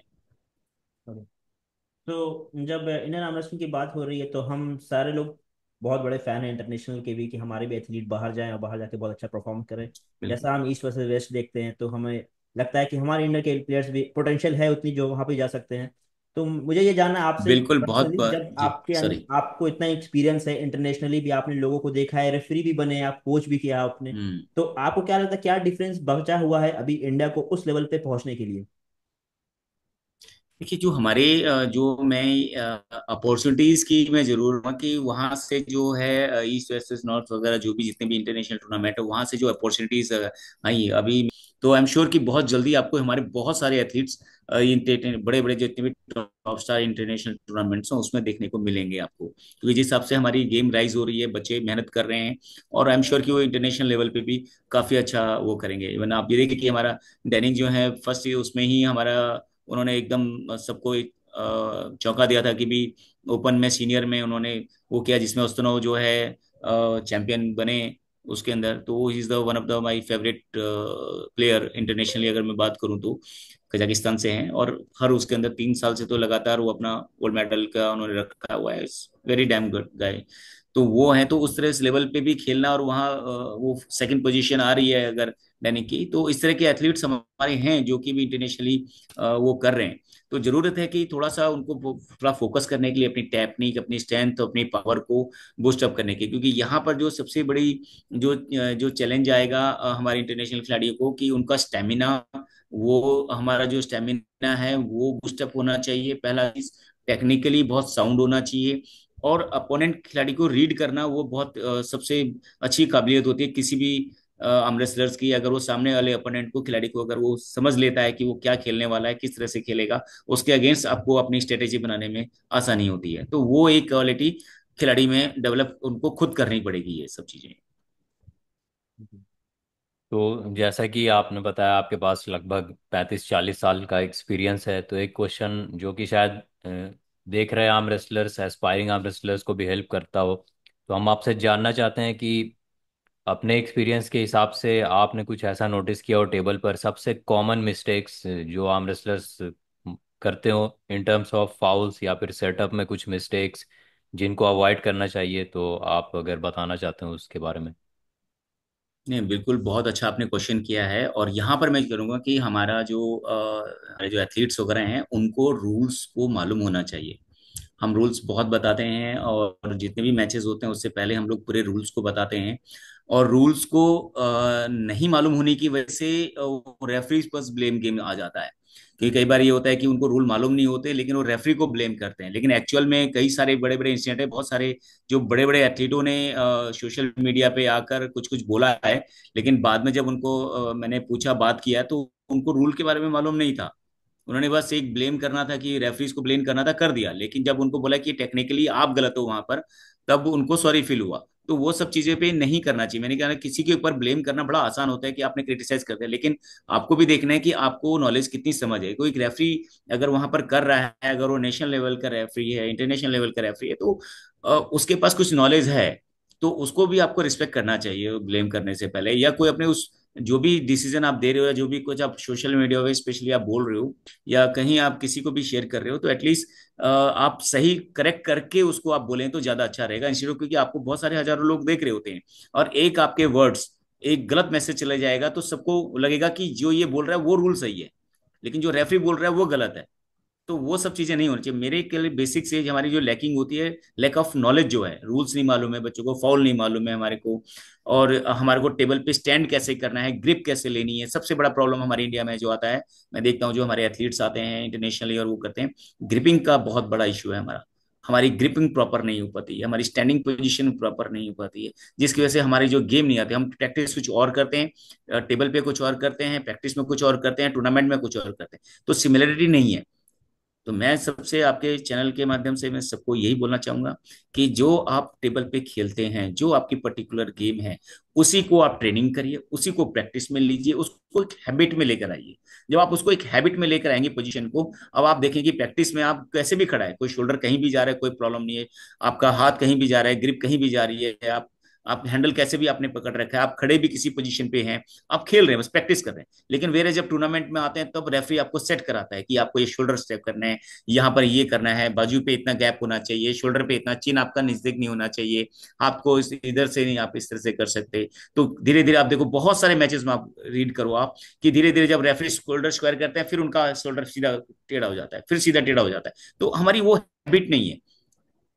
B: तो जब इंडियन आर्म रेसलिंग की बात हो रही है तो हम सारे लोग बहुत बड़े फैन हैं इंटरनेशनल के भी, कि हमारे भी एथलीट बाहर जाएं और बाहर जाके बहुत अच्छा परफॉर्म करें।
A: बिल्कुल
B: जैसा हम ईस्ट वर्सेस वेस्ट देखते हैं तो हमें लगता है कि हमारे इंडिया के प्लेयर्स भी पोटेंशियल है उतनी जो वहाँ पे जा सकते हैं। तो मुझे ये जानना है आपसे
A: बिल्कुल, बहुत
B: पर्सनली, जब
A: जी सॉरी।
B: आपको इतना एक्सपीरियंस है इंटरनेशनली भी, आपने लोगों को देखा है, रेफरी भी बने हैं आप, कोच भी किया आपने,
A: हम्म।
B: तो आपको क्या लगता है क्या डिफरेंस बचा हुआ है अभी इंडिया को उस लेवल पे पहुंचने के लिए?
A: देखिए, जो हमारे जो मैं अपॉर्चुनिटीज की मैं जरूर हूँ कि वहाँ से जो है ईस्ट वेस्ट नॉर्थ वगैरह जो भी जितने भी इंटरनेशनल टूर्नामेंट है, वहाँ से जो अपॉर्चुनिटीज आई अभी, तो आई एम श्योर कि बहुत जल्दी आपको हमारे बहुत सारे एथलीट्स बड़े बड़े जितने भी टॉप स्टार इंटरनेशनल टूर्नामेंट्स हैं उसमें देखने को मिलेंगे आपको, क्योंकि जिस हिसाब से हमारी गेम राइज हो रही है, बच्चे मेहनत कर रहे हैं, और आई एम श्योर कि वो इंटरनेशनल लेवल पे भी काफी अच्छा वो करेंगे। इवन आप ये देखिए कि हमारा डैनिंग जो है फर्स्ट उसमें ही हमारा, उन्होंने एकदम सबको एक चौंका दिया था कि भी ओपन में सीनियर में उन्होंने वो किया, जिसमें उस्तनोव जो है चैंपियन बने उसके अंदर। तो he is the one of the my favourite player internationally, अगर मैं बात करूं तो कजाकिस्तान से हैं, और हर उसके अंदर 3 साल से तो लगातार वो अपना गोल्ड मेडल का उन्होंने रखा हुआ है। Very damn good guy. तो वो है, तो उस तरह इस लेवल पे भी खेलना, और वहाँ वो सेकंड पोजीशन आ रही है अगर डैनिक की, तो इस तरह के एथलीट्स हमारे हैं जो कि भी इंटरनेशनली वो कर रहे हैं। तो जरूरत है कि थोड़ा सा उनको थोड़ा फोकस करने के लिए अपनी टेक्निक, अपनी स्ट्रेंथ, अपनी पावर को बूस्ट अप करने की, क्योंकि यहाँ पर जो सबसे बड़ी जो चैलेंज आएगा हमारे इंटरनेशनल खिलाड़ियों को, कि उनका स्टेमिना, वो हमारा जो स्टेमिना है वो बूस्ट अप होना चाहिए। पहला चीज, टेक्निकली बहुत साउंड होना चाहिए, और अपोनेंट खिलाड़ी को रीड करना वो बहुत सबसे अच्छी काबिलियत होती है किसी भी आर्म रेसलर्स की। अगर वो सामने वाले अपोनेंट को, खिलाड़ी को, अगर वो समझ लेता है कि वो क्या खेलने वाला है, किस तरह से खेलेगा, उसके अगेंस्ट आपको अपनी स्ट्रेटेजी बनाने में आसानी होती है। तो वो एक क्वालिटी खिलाड़ी में डेवलप उनको खुद करनी पड़ेगी, ये सब चीजें।
C: तो जैसा कि आपने बताया आपके पास लगभग 35-40 साल का एक्सपीरियंस है, तो एक क्वेश्चन जो कि शायद देख रहे arm wrestlers, aspiring arm wrestlers को भी हेल्प करता हो, तो हम आपसे जानना चाहते हैं कि अपने एक्सपीरियंस के हिसाब से आपने कुछ ऐसा नोटिस किया हो टेबल पर, सबसे कॉमन मिस्टेक्स जो आर्म रेसलर्स करते हो इन टर्म्स ऑफ फाउल्स या फिर सेटअप में कुछ मिस्टेक्स जिनको अवॉइड करना चाहिए, तो आप अगर बताना चाहते हो उसके बारे में।
A: नहीं, बिल्कुल बहुत अच्छा आपने क्वेश्चन किया है। और यहाँ पर मैं करूँगा कि हमारे जो एथलीट्स वगैरह हैं उनको रूल्स को मालूम होना चाहिए। हम रूल्स बहुत बताते हैं, और जितने भी मैचेस होते हैं उससे पहले हम लोग पूरे रूल्स को बताते हैं। और रूल्स को नहीं मालूम होने की वजह से रेफरीज पर ब्लेम गेम आ जाता है। कि कई बार ये होता है कि उनको रूल मालूम नहीं होते, लेकिन वो रेफरी को ब्लेम करते हैं। लेकिन एक्चुअल में कई सारे बड़े बड़े इंसिडेंट है, बहुत सारे जो बड़े बड़े एथलीटों ने सोशल मीडिया पे आकर कुछ कुछ बोला है। लेकिन बाद में जब उनको मैंने पूछा, बात किया, तो उनको रूल के बारे में मालूम नहीं था। उन्होंने बस एक ब्लेम करना था कि रेफरीज को ब्लेम करना था, कर दिया। लेकिन जब उनको बोला कि टेक्निकली आप गलत हो वहां पर, तब उनको सॉरी फील हुआ। तो वो सब चीजें पे नहीं करना चाहिए। मैंने कहा किसी के ऊपर ब्लेम करना बड़ा आसान होता है कि आपने क्रिटिसाइज कर दिया, लेकिन आपको भी देखना है कि आपको नॉलेज कितनी समझ है। कोई रेफरी अगर वहां पर कर रहा है, अगर वो नेशनल लेवल का रेफरी है, इंटरनेशनल लेवल का रेफरी है, तो उसके पास कुछ नॉलेज है। तो उसको भी आपको रिस्पेक्ट करना चाहिए ब्लेम करने से पहले। या कोई अपने उस जो भी डिसीजन आप दे रहे हो, या जो भी कुछ आप सोशल मीडिया पे स्पेशली आप बोल रहे हो, या कहीं आप किसी को भी शेयर कर रहे हो, तो एटलीस्ट आप सही करेक्ट करके उसको आप बोलें तो ज्यादा अच्छा रहेगा। इंस्टेड ऑफ, क्योंकि आपको बहुत सारे हजारों लोग देख रहे होते हैं, और एक आपके वर्ड्स, एक गलत मैसेज चले जाएगा तो सबको लगेगा कि जो ये बोल रहा है वो रूल सही है, लेकिन जो रेफरी बोल रहा है वो गलत है। तो वो सब चीजें नहीं होनी चाहिए। मेरे के लिए बेसिक से हमारी जो लैकिंग होती है, लैक ऑफ नॉलेज जो है, रूल्स नहीं मालूम है बच्चों को, फाउल नहीं मालूम है हमारे को, और हमारे को टेबल पे स्टैंड कैसे करना है, ग्रिप कैसे लेनी है। सबसे बड़ा प्रॉब्लम हमारे इंडिया में जो आता है, मैं देखता हूँ जो हमारे एथलीट्स आते हैं इंटरनेशनली और वो करते हैं, ग्रिपिंग का बहुत बड़ा इशू है हमारा। हमारी ग्रिपिंग प्रॉपर नहीं हो पाती है, हमारी स्टैंडिंग पोजीशन प्रॉपर नहीं हो पाती है, जिसकी वजह से हमारी जो गेम नहीं आती। हम प्रैक्टिस कुछ और करते हैं, टेबल पे कुछ और करते हैं, प्रैक्टिस में कुछ और करते हैं, टूर्नामेंट में कुछ और करते हैं, तो सिमिलरिटी नहीं है। तो मैं सबसे आपके चैनल के माध्यम से मैं सबको यही बोलना चाहूंगा कि जो आप टेबल पे खेलते हैं, जो आपकी पर्टिकुलर गेम है, उसी को आप ट्रेनिंग करिए, उसी को प्रैक्टिस में लीजिए, उसको एक हैबिट में लेकर आइए। जब आप उसको एक हैबिट में लेकर आएंगे पोजीशन को, अब आप देखें कि प्रैक्टिस में आप कैसे भी खड़ा है, कोई शोल्डर कहीं भी जा रहा है, कोई प्रॉब्लम नहीं है, आपका हाथ कहीं भी जा रहा है, ग्रिप कहीं भी जा रही है, आप हैंडल कैसे भी आपने पकड़ रखा है, आप खड़े भी किसी पोजीशन पे हैं, आप खेल रहे हैं, बस प्रैक्टिस कर रहे हैं। लेकिन वेरे जब टूर्नामेंट में आते हैं तब रेफरी आपको सेट कराता है कि आपको ये शोल्डर स्टेप करना है, यहाँ पर ये करना है, बाजू पे इतना गैप होना चाहिए, शोल्डर पे इतना, चिन आपका नजदीक नहीं होना चाहिए, आपको इधर से नहीं, आप इस तरह से कर सकते। तो धीरे धीरे आप देखो बहुत सारे मैचेस में आप रीड करो आप, कि धीरे धीरे जब रेफरी शोल्डर स्क्वायर करते हैं, फिर उनका शोल्डर सीधा टेढ़ा हो जाता है, फिर सीधा टेढ़ा हो जाता है। तो हमारी वो हैबिट नहीं है।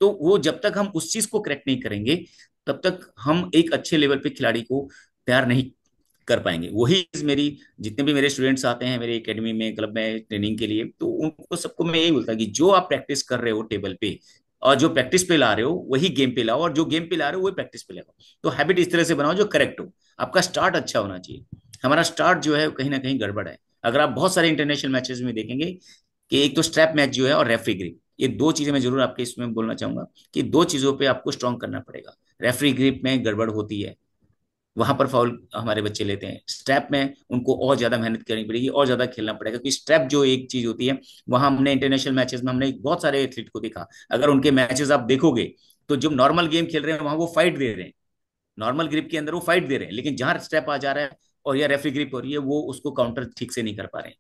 A: तो वो जब तक हम उस चीज को करेक्ट नहीं करेंगे, तब तक हम एक अच्छे लेवल पे खिलाड़ी को तैयार नहीं कर पाएंगे। वही चीज मेरी, जितने भी मेरे स्टूडेंट्स आते हैं मेरे एकेडमी में, क्लब में ट्रेनिंग के लिए, तो उनको सबको मैं यही बोलता कि जो आप प्रैक्टिस कर रहे हो टेबल पे, और जो प्रैक्टिस पे ला रहे हो वही गेम पे लाओ, और जो गेम पे ला रहे हो वही प्रैक्टिस पे लाओ। तो हैबिट इस तरह से बनाओ जो करेक्ट हो। आपका स्टार्ट अच्छा होना चाहिए। हमारा स्टार्ट जो है कहीं ना कहीं गड़बड़ है। अगर आप बहुत सारे इंटरनेशनल मैचेस में देखेंगे कि एक तो स्ट्रैप मैच जो है, और रेफरी ग्रिप, ये दो चीजें मैं जरूर आपके इसमें बोलना चाहूंगा कि दो चीजों पे आपको स्ट्रांग करना पड़ेगा। रेफरी ग्रिप में गड़बड़ होती है, वहां पर फाउल हमारे बच्चे लेते हैं। स्ट्रैप में उनको और ज्यादा मेहनत करनी पड़ेगी, और ज्यादा खेलना पड़ेगा, क्योंकि स्ट्रैप जो एक चीज होती है, वहां हमने इंटरनेशनल मैचेस में हमने बहुत सारे एथलीट को देखा, अगर उनके मैचेस आप देखोगे, तो जो नॉर्मल गेम खेल रहे हैं वहां वो फाइट दे रहे हैं, नॉर्मल ग्रिप के अंदर वो फाइट दे रहे हैं, लेकिन जहां स्टेप आ जा रहा है और या रेफरी ग्रिप हो रही है, वो उसको काउंटर ठीक से नहीं कर पा रहे हैं।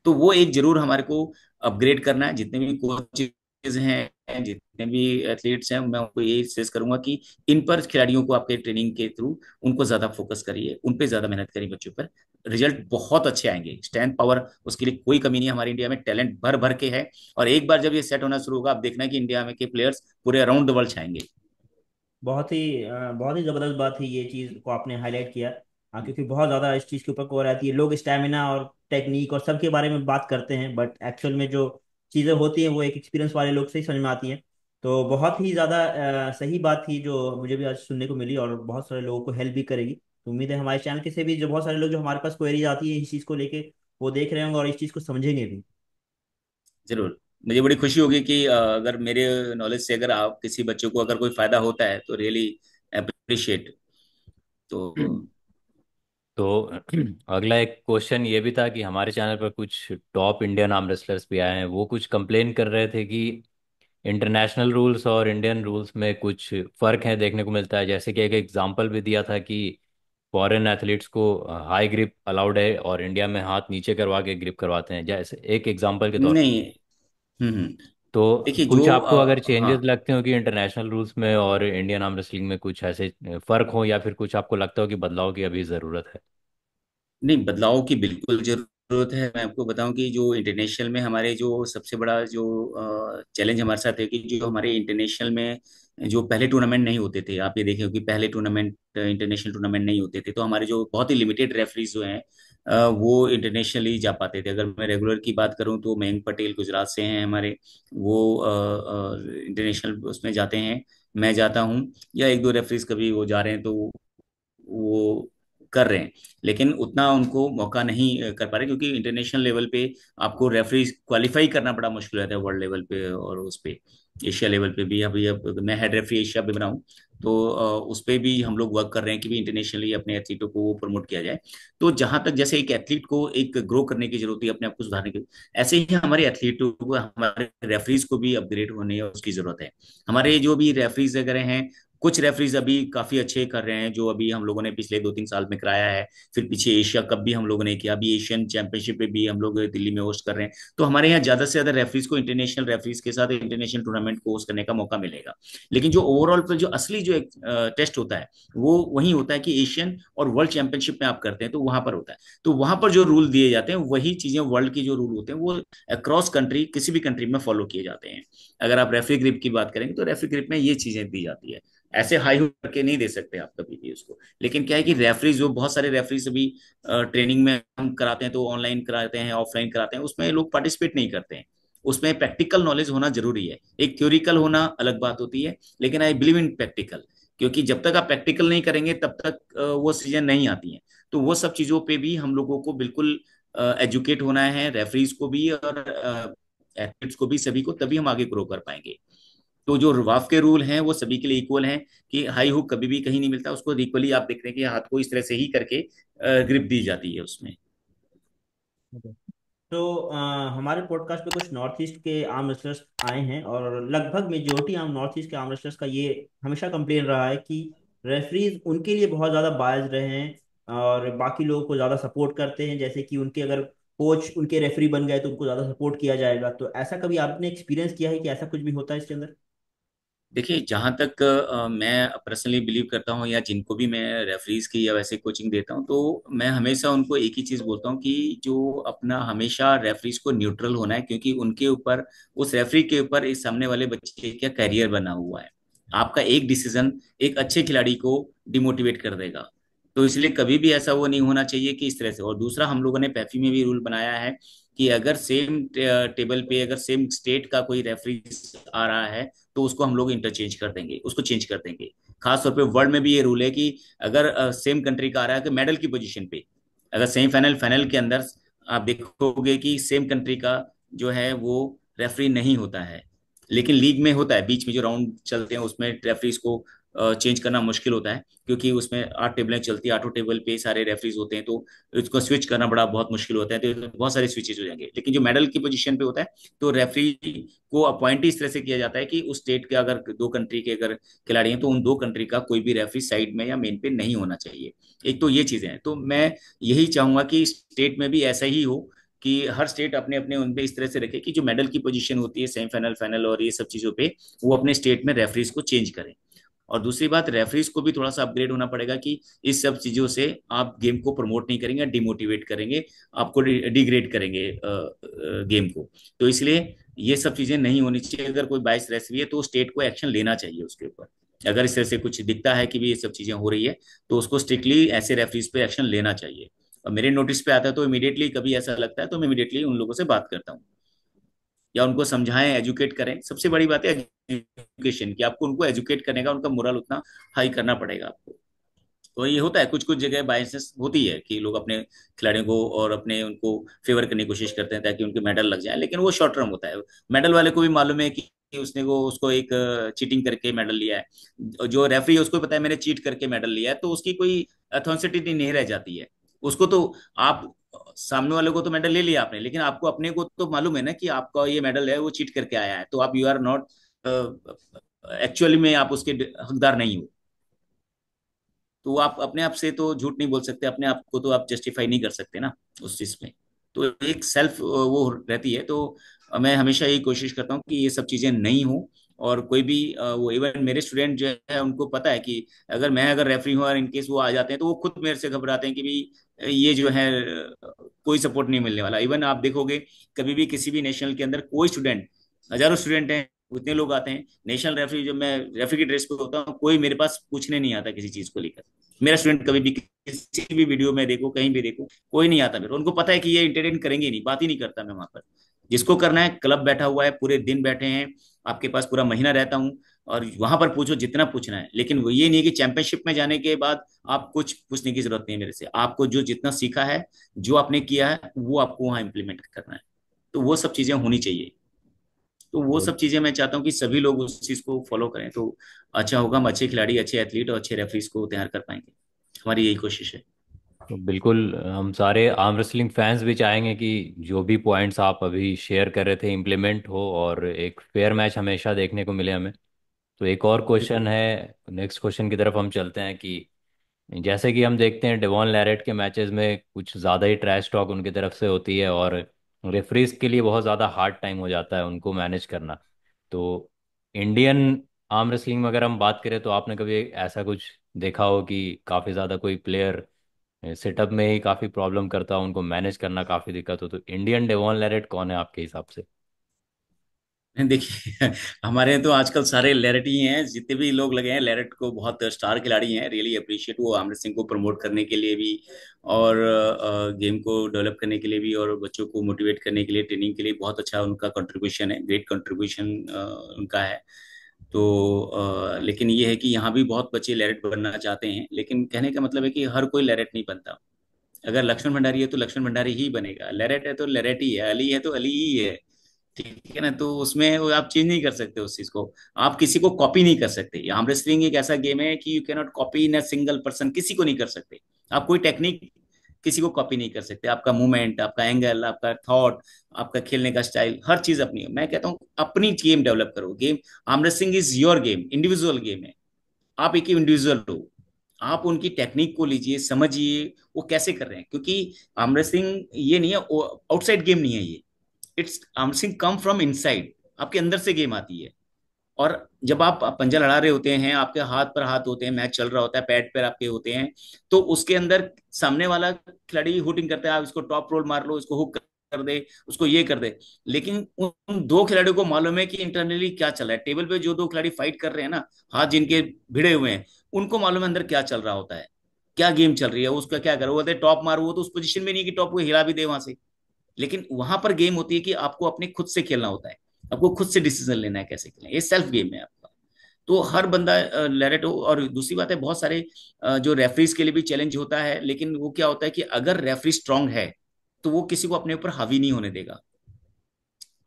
A: तो वो एक जरूर हमारे को अपग्रेड करना है। जितने भी कोचेज हैं, जितने भी एथलीट्स हैं, मैं उनको यही सजेस्ट करूंगा कि इन पर खिलाड़ियों को आपके ट्रेनिंग के थ्रू उनको ज्यादा फोकस करिए, उन पे ज्यादा मेहनत करिए बच्चों पर। रिजल्ट बहुत अच्छे आएंगे। स्ट्रेंथ पावर उसके लिए कोई कमी नहीं है, हमारे इंडिया में टैलेंट भर भर के है। और एक बार जब ये सेट होना शुरू होगा, आप देखना कि इंडिया में के प्लेयर्स पूरे अराउंड द वर्ल्ड छाएंगे।
B: बहुत ही ज़बरदस्त बात है ये चीज़ को आपने हाईलाइट किया। हाँ, क्योंकि बहुत ज़्यादा इस चीज़ के ऊपर को रहती है, लोग स्टैमिना और टेक्निक और सबके बारे में बात करते हैं, बट एक्चुअल में जो चीज़ें होती हैं वो एक एक्सपीरियंस वाले लोग से ही समझ में आती हैं। तो बहुत ही ज़्यादा सही बात थी जो मुझे भी आज सुनने को मिली, और बहुत सारे लोगों को हेल्प भी करेगी। तो उम्मीद है हमारे चैनल के से भी जो बहुत सारे लोग जो हमारे पास क्वेरीज आती है इस चीज़ को लेके, वो देख रहे होंगे और इस चीज़ को समझेंगे भी।
A: जरूर। मुझे बड़ी खुशी होगी कि अगर मेरे नॉलेज से अगर आप किसी बच्चों को अगर कोई फायदा होता है, तो रियली अप्रिशिएट। तो
C: तो अगला एक क्वेश्चन ये भी था कि हमारे चैनल पर कुछ टॉप इंडियन आर्म रेसलर्स भी आए हैं, वो कुछ कंप्लेन कर रहे थे कि इंटरनेशनल रूल्स और इंडियन रूल्स में कुछ फ़र्क है देखने को मिलता है। जैसे कि एक एग्जांपल भी दिया था कि फॉरेन एथलीट्स को हाई ग्रिप अलाउड है और इंडिया में हाथ नीचे करवा के ग्रिप करवाते हैं, जैसे एक एग्जांपल के तौर पर।
A: नहीं। हम्म।
C: तो
A: देखिए
C: कुछ
A: जो
C: आपको अगर
A: हाँ।
C: चेंजेस लगते हो कि इंटरनेशनल रूल्स में और इंडियन आर्म रेसलिंग में कुछ ऐसे फ़र्क हो, या फिर कुछ आपको लगता हो कि बदलाव की अभी ज़रूरत है?
A: नहीं, बदलाव की बिल्कुल जरूरत है। मैं आपको बताऊं कि जो इंटरनेशनल में हमारे जो सबसे बड़ा जो चैलेंज हमारे साथ है कि जो हमारे इंटरनेशनल में जो पहले टूर्नामेंट नहीं होते थे, आप ये देखे हो कि पहले टूर्नामेंट इंटरनेशनल टूर्नामेंट नहीं होते थे, तो हमारे जो बहुत ही लिमिटेड रेफरीज जो हैं वो इंटरनेशनली जा पाते थे। अगर मैं रेगुलर की बात करूं तो मयंक पटेल गुजरात से हैं हमारे, वो इंटरनेशनल उसमें जाते हैं, मैं जाता हूं, या एक दो रेफरीज कभी वो जा रहे हैं तो वो कर रहे हैं। लेकिन उतना उनको मौका नहीं कर पा रहे, क्योंकि इंटरनेशनल लेवल पे आपको रेफरी क्वालिफाई करना बड़ा मुश्किल रहता है वर्ल्ड लेवल पे और उस पे एशिया लेवल पे भी। अभी अब मैं हेड रेफरी एशिया पे बनाऊं, तो उस पे भी हम लोग वर्क कर रहे हैं कि भी इंटरनेशनली अपने एथलीटों को वो प्रमोट किया जाए। तो जहां तक जैसे एक एथलीट को एक ग्रो करने की जरूरत है, अपने आप को सुधारने की, ऐसे ही हमारे एथलीटों को, हमारे रेफरीज को भी अपग्रेड होने उसकी जरूरत है। हमारे जो भी रेफरीज वगैरह हैं, कुछ रेफरीज अभी काफी अच्छे कर रहे हैं, जो अभी हम लोगों ने पिछले 2-3 साल में कराया है। फिर पीछे एशिया कप भी हम लोगों ने किया, अभी एशियन चैंपियनशिप पे भी हम लोग दिल्ली में होस्ट कर रहे हैं। तो हमारे यहाँ ज्यादा से ज्यादा रेफरीज को इंटरनेशनल रेफरीज के साथ इंटरनेशनल टूर्नामेंट को होस्ट करने का मौका मिलेगा। लेकिन जो ओवरऑल पर जो असली जो एक टेस्ट होता है, वो वही होता है कि एशियन और वर्ल्ड चैंपियनशिप में आप करते हैं तो वहां पर होता है। तो वहां पर जो रूल दिए जाते हैं वही चीजें वर्ल्ड की जो रूल होते हैं वो अक्रॉस कंट्री किसी भी कंट्री में फॉलो किए जाते हैं। अगर आप रेफरी ग्रिप की बात करेंगे तो रेफरी ग्रिप में ये चीजें दी जाती है। ऐसे हाई हुक करके नहीं दे सकते आप कभी भी उसको। लेकिन क्या है कि रेफरीज, जो बहुत सारे रेफरीज अभी ट्रेनिंग में हम कराते हैं, तो ऑनलाइन कराते हैं, ऑफलाइन कराते हैं, उसमें लोग पार्टिसिपेट नहीं करते हैं। उसमें प्रैक्टिकल नॉलेज होना जरूरी है। एक थ्योरिकल होना अलग बात होती है, लेकिन आई बिलीव इन प्रैक्टिकल। क्योंकि जब तक आप प्रैक्टिकल नहीं करेंगे तब तक वो चीजें नहीं आती हैं। तो वो सब चीजों पे भी हम लोगों को बिल्कुल एजुकेट होना है, रेफरीज को भी और एथलीट्स को भी, सभी को, तभी हम आगे ग्रो कर पाएंगे। तो जो वाफ के रूल हैं वो सभी के लिए इक्वल हैं, कि हाई हुक कभी भी कहीं नहीं मिलता उसको। इक्वली आप देख रहे हैं कि हाथ को इस तरह से ही करके ग्रिप दी जाती है उसमें।
B: Okay. तो हमारे पॉडकास्ट पे कुछ नॉर्थ ईस्ट के आर्म रेसलर्स आए हैं, और लगभग मेजोरिटी आम नॉर्थ ईस्ट के आर्म रेसलर्स का ये हमेशा कंप्लेन रहा है कि रेफरीज उनके लिए बहुत ज़्यादा बायज रहे हैं और बाकी लोगों को ज़्यादा सपोर्ट करते हैं। जैसे कि उनके अगर कोच उनके रेफरी बन गए तो उनको ज़्यादा सपोर्ट किया जाएगा। तो ऐसा कभी आपने एक्सपीरियंस किया है कि ऐसा कुछ भी होता है इसके अंदर?
A: देखिए, जहाँ तक मैं पर्सनली बिलीव करता हूँ, या जिनको भी मैं रेफरीज की या वैसे कोचिंग देता हूँ, तो मैं हमेशा उनको एक ही चीज बोलता हूँ कि जो अपना हमेशा रेफरीज को न्यूट्रल होना है, क्योंकि उनके ऊपर, उस रेफरी के ऊपर इस सामने वाले बच्चे का करियर बना हुआ है। आपका एक डिसीजन एक अच्छे खिलाड़ी को डिमोटिवेट कर देगा। तो इसलिए कभी भी ऐसा वो नहीं होना चाहिए कि इस तरह से। और दूसरा, हम लोगों ने पैफी में भी रूल बनाया है कि अगर सेम टेबल पे अगर सेम स्टेट का कोई रेफरी आ रहा है, तो उसको हम लोग इंटरचेंज कर देंगे, उसको चेंज कर देंगे। खास तौर पे वर्ल्ड में भी ये रूल है कि अगर सेम कंट्री का आ रहा है, तो मेडल की पोजीशन पे, अगर सेमीफाइनल फाइनल के अंदर आप देखोगे कि सेम कंट्री का जो है वो रेफरी नहीं होता है। लेकिन लीग में होता है, बीच में जो राउंड चलते हैं उसमें रेफरीज को चेंज करना मुश्किल होता है, क्योंकि उसमें 8 टेबलें चलती है, 8 टेबल पे सारे रेफरीज होते हैं, तो इसको स्विच करना बड़ा बहुत मुश्किल होता है। तो बहुत सारे स्विचेज हो जाएंगे। लेकिन जो मेडल की पोजीशन पे होता है, तो रेफरी को अपॉइंट इस तरह से किया जाता है कि उस स्टेट के अगर दो कंट्री के अगर खिलाड़ी हैं, तो उन दो कंट्री का कोई भी रेफरी साइड में या मेन पे नहीं होना चाहिए। एक तो ये चीजें हैं। तो मैं यही चाहूंगा कि स्टेट में भी ऐसा ही हो, कि हर स्टेट अपने अपने उनपे इस तरह से रखे कि जो मेडल की पोजीशन होती है सेमीफाइनल, फाइनल और ये सब चीजों पे, वो अपने स्टेट में रेफरीज को चेंज करें। और दूसरी बात, रेफरीज को भी थोड़ा सा अपग्रेड होना पड़ेगा कि इस सब चीजों से आप गेम को प्रमोट नहीं करेंगे, डिमोटिवेट करेंगे, आपको डिग्रेड करेंगे गेम को। तो इसलिए ये सब चीजें नहीं होनी चाहिए। अगर कोई बाइस रेफरी है तो स्टेट को एक्शन लेना चाहिए उसके ऊपर। अगर इस तरह से कुछ दिखता है कि भी ये सब चीजें हो रही है, तो उसको स्ट्रिक्टली ऐसे रेफरीज पे एक्शन लेना चाहिए। और मेरे नोटिस पे आता है तो इमीडिएटली, कभी ऐसा लगता है तो मैं इमीडिएटली उन लोगों से बात करता हूँ, या उनको समझाएं, एजुकेट करें। सबसे बड़ी बात है एजुकेशन की, आपको उनको एजुकेट करने का, उनका मोरल उतना हाई करना पड़ेगा आपको। तो ये होता है, कुछ कुछ जगह बायसेस होती है कि लोग अपने खिलाड़ियों को और अपने उनको फेवर करने की कोशिश करते हैं ताकि उनके मेडल लग जाए, लेकिन वो शॉर्ट टर्म होता है। मेडल वाले को भी मालूम है कि उसने वो उसको एक चीटिंग करके मेडल लिया है। जो रेफरी है उसको पता है मैंने चीट करके मेडल लिया है, तो उसकी कोई अथॉरिटी नहीं रह जाती है। उसको तो आप सामने वाले को तो मेडल ले लिया आपने, लेकिन आपको अपने को तो मालूम है ना कि आपका ये मेडल है वो चीट करके आया है, तो आप यू आर नॉट एक्चुअली में आप उसके हकदार नहीं हो। तो आप अपने आप से तो झूठ नहीं बोल सकते, अपने आप को तो आप जस्टिफाई नहीं कर सकते ना उस चीज में। तो एक सेल्फ वो रहती है। तो मैं हमेशा यही कोशिश करता हूँ कि ये सब चीजें नहीं हो। और कोई भी वो इवन मेरे स्टूडेंट जो है उनको पता है कि अगर रेफरी हूँ और इनकेस वो आ जाते हैं तो वो खुद मेरे से घबराते हैं कि भाई ये जो है कोई सपोर्ट नहीं मिलने वाला। इवन आप देखोगे कभी भी किसी भी नेशनल के अंदर कोई स्टूडेंट, हजारों स्टूडेंट हैं, उतने लोग आते हैं, नेशनल रेफरी जब मैं रेफरी की ड्रेस पे होता हूँ कोई मेरे पास पूछने नहीं आता किसी चीज को लेकर। मेरा स्टूडेंट कभी भी किसी भी वीडियो में देखो कहीं भी देखो कोई नहीं आता मेरे, उनको पता है कि ये इंटरटेन करेंगे ही नहीं, बात ही नहीं करता मैं वहां पर। जिसको करना है क्लब बैठा हुआ है, पूरे दिन बैठे हैं, आपके पास पूरा महीना रहता हूँ, और वहां पर पूछो जितना पूछना है। लेकिन वो ये नहीं है कि चैंपियनशिप में जाने के बाद आप कुछ पूछने की जरूरत नहीं है मेरे से। आपको जो जितना सीखा है, जो आपने किया है, वो आपको वहां इम्प्लीमेंट करना है। तो वो सब चीजें होनी चाहिए। तो वो सब चीजें मैं चाहता हूँ कि सभी लोग उस चीज को फॉलो करें, तो अच्छा होगा। हम अच्छे खिलाड़ी, अच्छे एथलीट और अच्छे रेफरीज को तैयार कर पाएंगे। हमारी यही कोशिश है।
C: तो बिल्कुल हम सारे आर्म रेसलिंग फैंस भी चाहेंगे कि जो भी पॉइंट्स आप अभी शेयर कर रहे थे इम्प्लीमेंट हो और एक फेयर मैच हमेशा देखने को मिले हमें। तो एक और क्वेश्चन है, नेक्स्ट क्वेश्चन की तरफ हम चलते हैं कि जैसे कि हम देखते हैं डेवॉन लैरेट के मैचेस में कुछ ज़्यादा ही ट्रैश टॉक उनकी तरफ से होती है और रेफरीज के लिए बहुत ज़्यादा हार्ड टाइम हो जाता है उनको मैनेज करना। तो इंडियन आर्म रेसलिंग में अगर हम बात करें तो आपने कभी ऐसा कुछ देखा हो कि काफ़ी ज़्यादा कोई प्लेयर सेटअप में ही काफ़ी प्रॉब्लम करता हो, उनको मैनेज करना काफ़ी दिक्कत हो, तो इंडियन डेवॉन लैरेट कौन है आपके हिसाब से?
A: देखिए हमारे यहाँ तो आजकल सारे लैरेट ही हैं, जितने भी लोग लगे हैं लैरेट को बहुत स्टार खिलाड़ी हैं। रियली अप्रिशिएट वो आमर सिंह को प्रमोट करने के लिए भी, और गेम को डेवलप करने के लिए भी, और बच्चों को मोटिवेट करने के लिए, ट्रेनिंग के लिए बहुत अच्छा उनका कंट्रीब्यूशन है, ग्रेट कंट्रीब्यूशन उनका है। तो लेकिन ये है कि यहाँ भी बहुत बच्चे लैरेट बनना चाहते हैं, लेकिन कहने का मतलब है कि हर कोई लैरेट नहीं बनता। अगर लक्ष्मण भंडारी है तो लक्ष्मण भंडारी ही बनेगा, लैरेट है तो लैरेट ही है, अली है तो अली ही है। ठीक है ना? तो उसमें वो आप चेंज नहीं कर सकते उस चीज को। आप किसी को कॉपी नहीं कर सकते। आर्म रेसलिंग एक ऐसा गेम है कि you can not copy in a single person, किसी को नहीं कर सकते। आप कोई टेक्निक किसी को कॉपी नहीं कर सकते। आपका मूवमेंट, आपका एंगल, आपका थॉट, आपका खेलने का स्टाइल, हर चीज अपनी है। मैं कहता हूँ अपनी गेम डेवलप करो। Game arm wrestling is your game, individual game है। आप एक इंडिविजुअल हो, आप उनकी टेक्निक को लीजिए, समझिए वो कैसे कर रहे हैं, क्योंकि आर्म रेसलिंग ये नहीं है, आउटसाइड गेम नहीं है ये। It's arm wrestling come from inside, आपके अंदर से गेम आती है। और जब आप पंजा लड़ा रहे होते हैं, आपके हाथ पर हाथ होते हैं, मैच चल रहा होता है, पैड पर आपके होते हैं, तो उसके अंदर सामने वाला खिलाड़ी हुटिंग करता है, आप इसको टॉप रोल मार लो, इसको हुक कर दे, उसको ये कर दे। लेकिन उन दो खिलाड़ियों को मालूम है कि इंटरनली क्या चल रहा है। टेबल पे जो दो खिलाड़ी फाइट कर रहे हैं ना, हाथ जिनके भिड़े हुए हैं, उनको मालूम है अंदर क्या चल रहा होता है, क्या गेम चल रही है, उसका क्या करो। वो बोलते टॉप मारो, वो तो उस पोजीशन में नहीं कि टॉप को हिला भी दे वहां से। लेकिन वहां पर गेम होती है कि आपको अपने खुद से खेलना होता है, आपको खुद से डिसीजन लेना है कैसे खेलना है। ये सेल्फ गेम है आपका। तो हर बंदा लेरेट हो। और दूसरी बात है, बहुत सारे जो रेफरीज के लिए भी चैलेंज होता है, लेकिन वो क्या होता है कि अगर रेफरी स्ट्रांग है तो वो किसी को अपने ऊपर हावी नहीं होने देगा।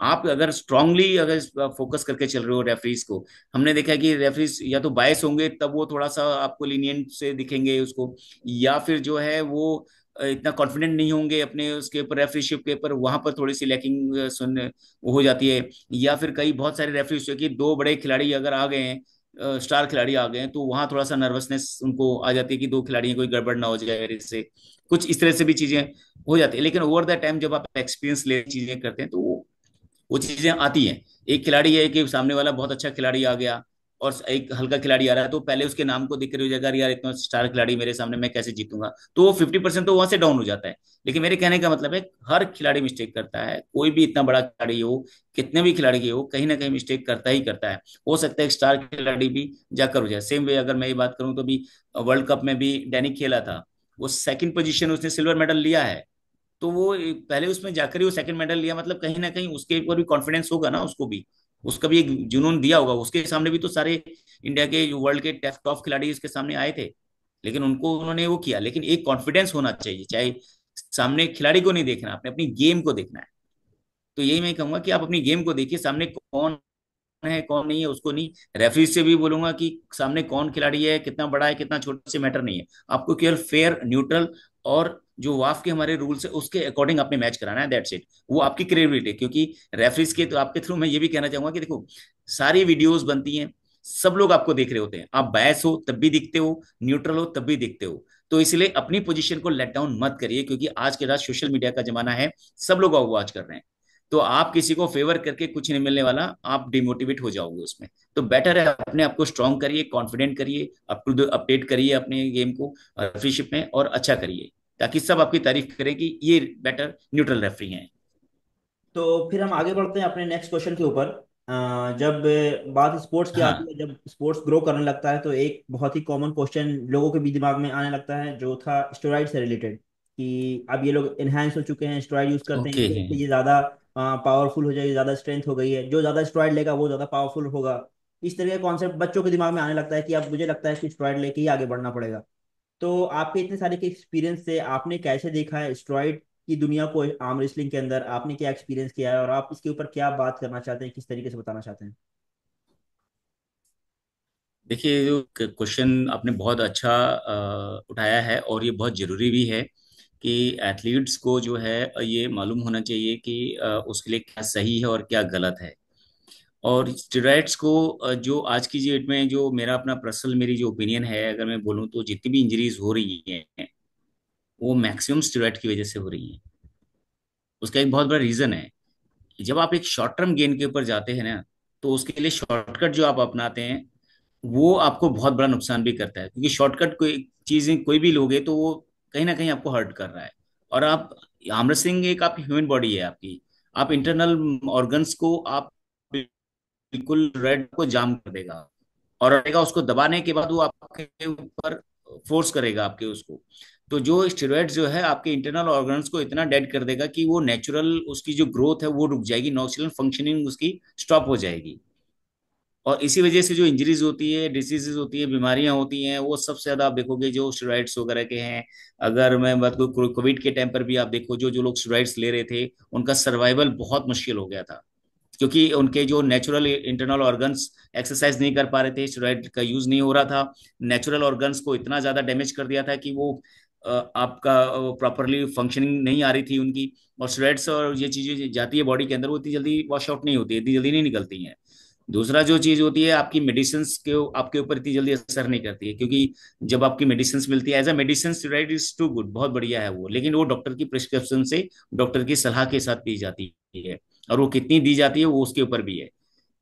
A: आप अगर स्ट्रांगली अगर फोकस करके चल रहे हो रेफरीज को, हमने देखा है कि रेफरीज या तो बायस होंगे तब वो थोड़ा सा आपको लीनियंट से दिखेंगे उसको, या फिर जो है वो इतना कॉन्फिडेंट नहीं होंगे अपने उसके ऊपर, रेफरीशिप के ऊपर, वहां पर थोड़ी सी लैकिंग सुन वो हो जाती है। या फिर कई बहुत सारे रेफरीज कि दो बड़े खिलाड़ी अगर आ गए हैं, स्टार खिलाड़ी आ गए हैं, तो वहां थोड़ा सा नर्वसनेस उनको आ जाती है कि दो खिलाड़ी हैं, कोई गड़बड़ ना हो जाए मेरे से। कुछ इस तरह से भी चीजें हो जाती है। लेकिन ओवर द टाइम जब आप एक्सपीरियंस ले चीजें करते हैं तो वो चीजें आती हैं। एक खिलाड़ी है कि सामने वाला बहुत अच्छा खिलाड़ी आ गया और एक हल्का खिलाड़ी आ रहा है, तो पहले उसके नाम को देख कर हो जाएगा, यार इतना स्टार खिलाड़ी मेरे सामने, मैं कैसे जीतूंगा। तो वो 50% तो वहां से डाउन हो जाता है। लेकिन मेरे कहने का मतलब है हर खिलाड़ी मिस्टेक करता है, कोई भी इतना बड़ा खिलाड़ी हो, कितने भी खिलाड़ी हो, कहीं ना कहीं मिस्टेक करता ही करता है। हो सकता है एक स्टार खिलाड़ी भी जाकर हो जाए। सेम वे अगर मैं ये बात करूं तो भी वर्ल्ड कप में भी डैनिक खेला था, वो सेकंड पोजीशन, उसने सिल्वर मेडल लिया है। तो वो पहले उसमें जाकर ही वो सेकंड मेडल लिया, मतलब कहीं ना कहीं उसके ऊपर भी कॉन्फिडेंस होगा ना, उसको भी, उसका भी एक जुनून दिया होगा। उसके सामने भी तो सारे इंडिया के वर्ल्ड के टॉप खिलाड़ी उसके सामने आए थे, लेकिन उनको उन्होंने वो किया। लेकिन एक कॉन्फिडेंस होना चाहिए, चाहे सामने खिलाड़ी को नहीं देखना, आपने अपनी गेम को देखना है। तो यही मैं कहूंगा कि आप अपनी गेम को देखिए, सामने कौन है कौन नहीं है उसको नहीं। रेफरी से भी बोलूंगा कि सामने कौन खिलाड़ी है, कितना बड़ा है कितना छोटा, से मैटर नहीं है। आपको केवल फेयर न्यूट्रल और जो वाफ के हमारे रूल्स है उसके अकॉर्डिंग आपने मैच कराना है, दैट्स इट। वो आपकी क्रेडिबिलिटी है, क्योंकि रेफरीज के तो आपके थ्रू मैं ये भी कहना चाहूंगा कि देखो, सारी वीडियोस बनती हैं, सब लोग आपको देख रहे होते हैं, आप बायस हो तब भी दिखते हो, न्यूट्रल हो तब भी दिखते हो। तो इसलिए अपनी पोजीशन को लेट डाउन मत करिए, क्योंकि आज के रात सोशल मीडिया का जमाना है, सब लोग वॉच कर रहे हैं। तो आप किसी को फेवर करके कुछ नहीं मिलने वाला, आप डिमोटिवेट हो जाओगे उसमें। तो बेटर है अपने आप को स्ट्रांग करिए, कॉन्फिडेंट करिए, अपडेट करिए अपने गेम को रेफरीशिप में, और अच्छा करिए, ताकि सब आपकी तारीफ करें कि ये बेटर न्यूट्रल रेफरी हैं।
B: तो फिर हम आगे बढ़ते हैं अपने नेक्स्ट क्वेश्चन के ऊपर। जब बात स्पोर्ट्स की आती
A: हाँ।
B: है, जब स्पोर्ट्स ग्रो करने लगता है, तो एक बहुत ही कॉमन क्वेश्चन लोगों के भी दिमाग में आने लगता है, जो था स्टेरॉइड से रिलेटेड, कि अब ये लोग इनहेंस हो चुके हैं, स्टेरॉइड यूज करते हैं,
A: ओके।
B: इनकी वजह से ये ज्यादा पावरफुल हो जाएगी, ज्यादा स्ट्रेंथ हो गई है, जो ज्यादा स्टेरॉइड लेगा वो ज्यादा पावरफुल होगा। इस तरह का कॉन्सेप्ट बच्चों के दिमाग में आने लगता है कि अब मुझे लगता है कि स्टेरॉइड लेके ही आगे बढ़ना पड़ेगा। तो आपके इतने सारे के एक्सपीरियंस से आपने कैसे देखा है स्टेरॉइड की दुनिया को आर्म रेसलिंग के अंदर, आपने क्या एक्सपीरियंस किया है और आप इसके ऊपर क्या बात करना चाहते हैं, किस तरीके से बताना चाहते हैं?
A: देखिए, जो क्वेश्चन आपने बहुत अच्छा उठाया है, और ये बहुत जरूरी भी है कि एथलीट्स को जो है ये मालूम होना चाहिए कि उसके लिए क्या सही है और क्या गलत है। और स्टेरॉइड्स को जो आज की डेट में, जो मेरा अपना पर्सनल मेरी जो ओपिनियन है, अगर मैं बोलूँ तो जितनी भी इंजरीज हो रही हैं वो मैक्सिमम स्टेरॉइड की वजह से हो रही हैं। उसका एक बहुत बड़ा रीजन है, जब आप एक शॉर्ट टर्म गेन के ऊपर जाते हैं ना, तो उसके लिए शॉर्टकट जो आप अपनाते हैं वो आपको बहुत बड़ा नुकसान भी करता है, क्योंकि शॉर्टकट कोई चीजें कोई भी लोगे तो वो कहीं ना कहीं आपको हर्ट कर रहा है। और आप आर्म रेसलिंग एक आपकी ह्यूमन बॉडी है आपकी, आप इंटरनल ऑर्गन्स को आप बिल्कुल रेड को जाम कर देगा, और रहेगा उसको दबाने के बाद वो आपके ऊपर फोर्स करेगा आपके उसको। तो जो स्टेरॉइड्स जो है आपके इंटरनल ऑर्गन्स को इतना डेड कर देगा कि वो नेचुरल उसकी जो ग्रोथ है वो रुक जाएगी, नेचुरल फंक्शनिंग उसकी स्टॉप हो जाएगी। और इसी वजह से जो इंजरीज होती है, डिसीजेज होती है, बीमारियां होती हैं, वो सबसे ज्यादा आप देखोगे जो स्टेरॉइड्स वगैरह के हैं। अगर मैं बात करूँ कोविड के टाइम पर भी आप देखो, जो जो लोग स्टेरॉइड्स ले रहे थे उनका सर्वाइवल बहुत मुश्किल हो गया था, क्योंकि उनके जो नेचुरल इंटरनल ऑर्गन्स एक्सरसाइज नहीं कर पा रहे थे, स्टेरॉइड का यूज नहीं हो रहा था। नेचुरल ऑर्गन्स को इतना ज्यादा डैमेज कर दिया था कि वो आपका प्रॉपरली फंक्शनिंग नहीं आ रही थी उनकी। और स्टेरॉइड्स और ये चीजें जाती है बॉडी के अंदर, वो इतनी जल्दी वॉश आउट नहीं होती, इतनी जल्दी नहीं निकलती हैं। दूसरा जो चीज होती है, आपकी मेडिसिन के आपके ऊपर इतनी जल्दी असर नहीं करती है, क्योंकि जब आपकी मेडिसिन मिलती है as a medicine, steroid is too good, बहुत बढ़िया है वो, लेकिन वो डॉक्टर की प्रिस्क्रिप्शन से, डॉक्टर की सलाह के साथ दी जाती है। और वो कितनी दी जाती है वो उसके ऊपर भी है।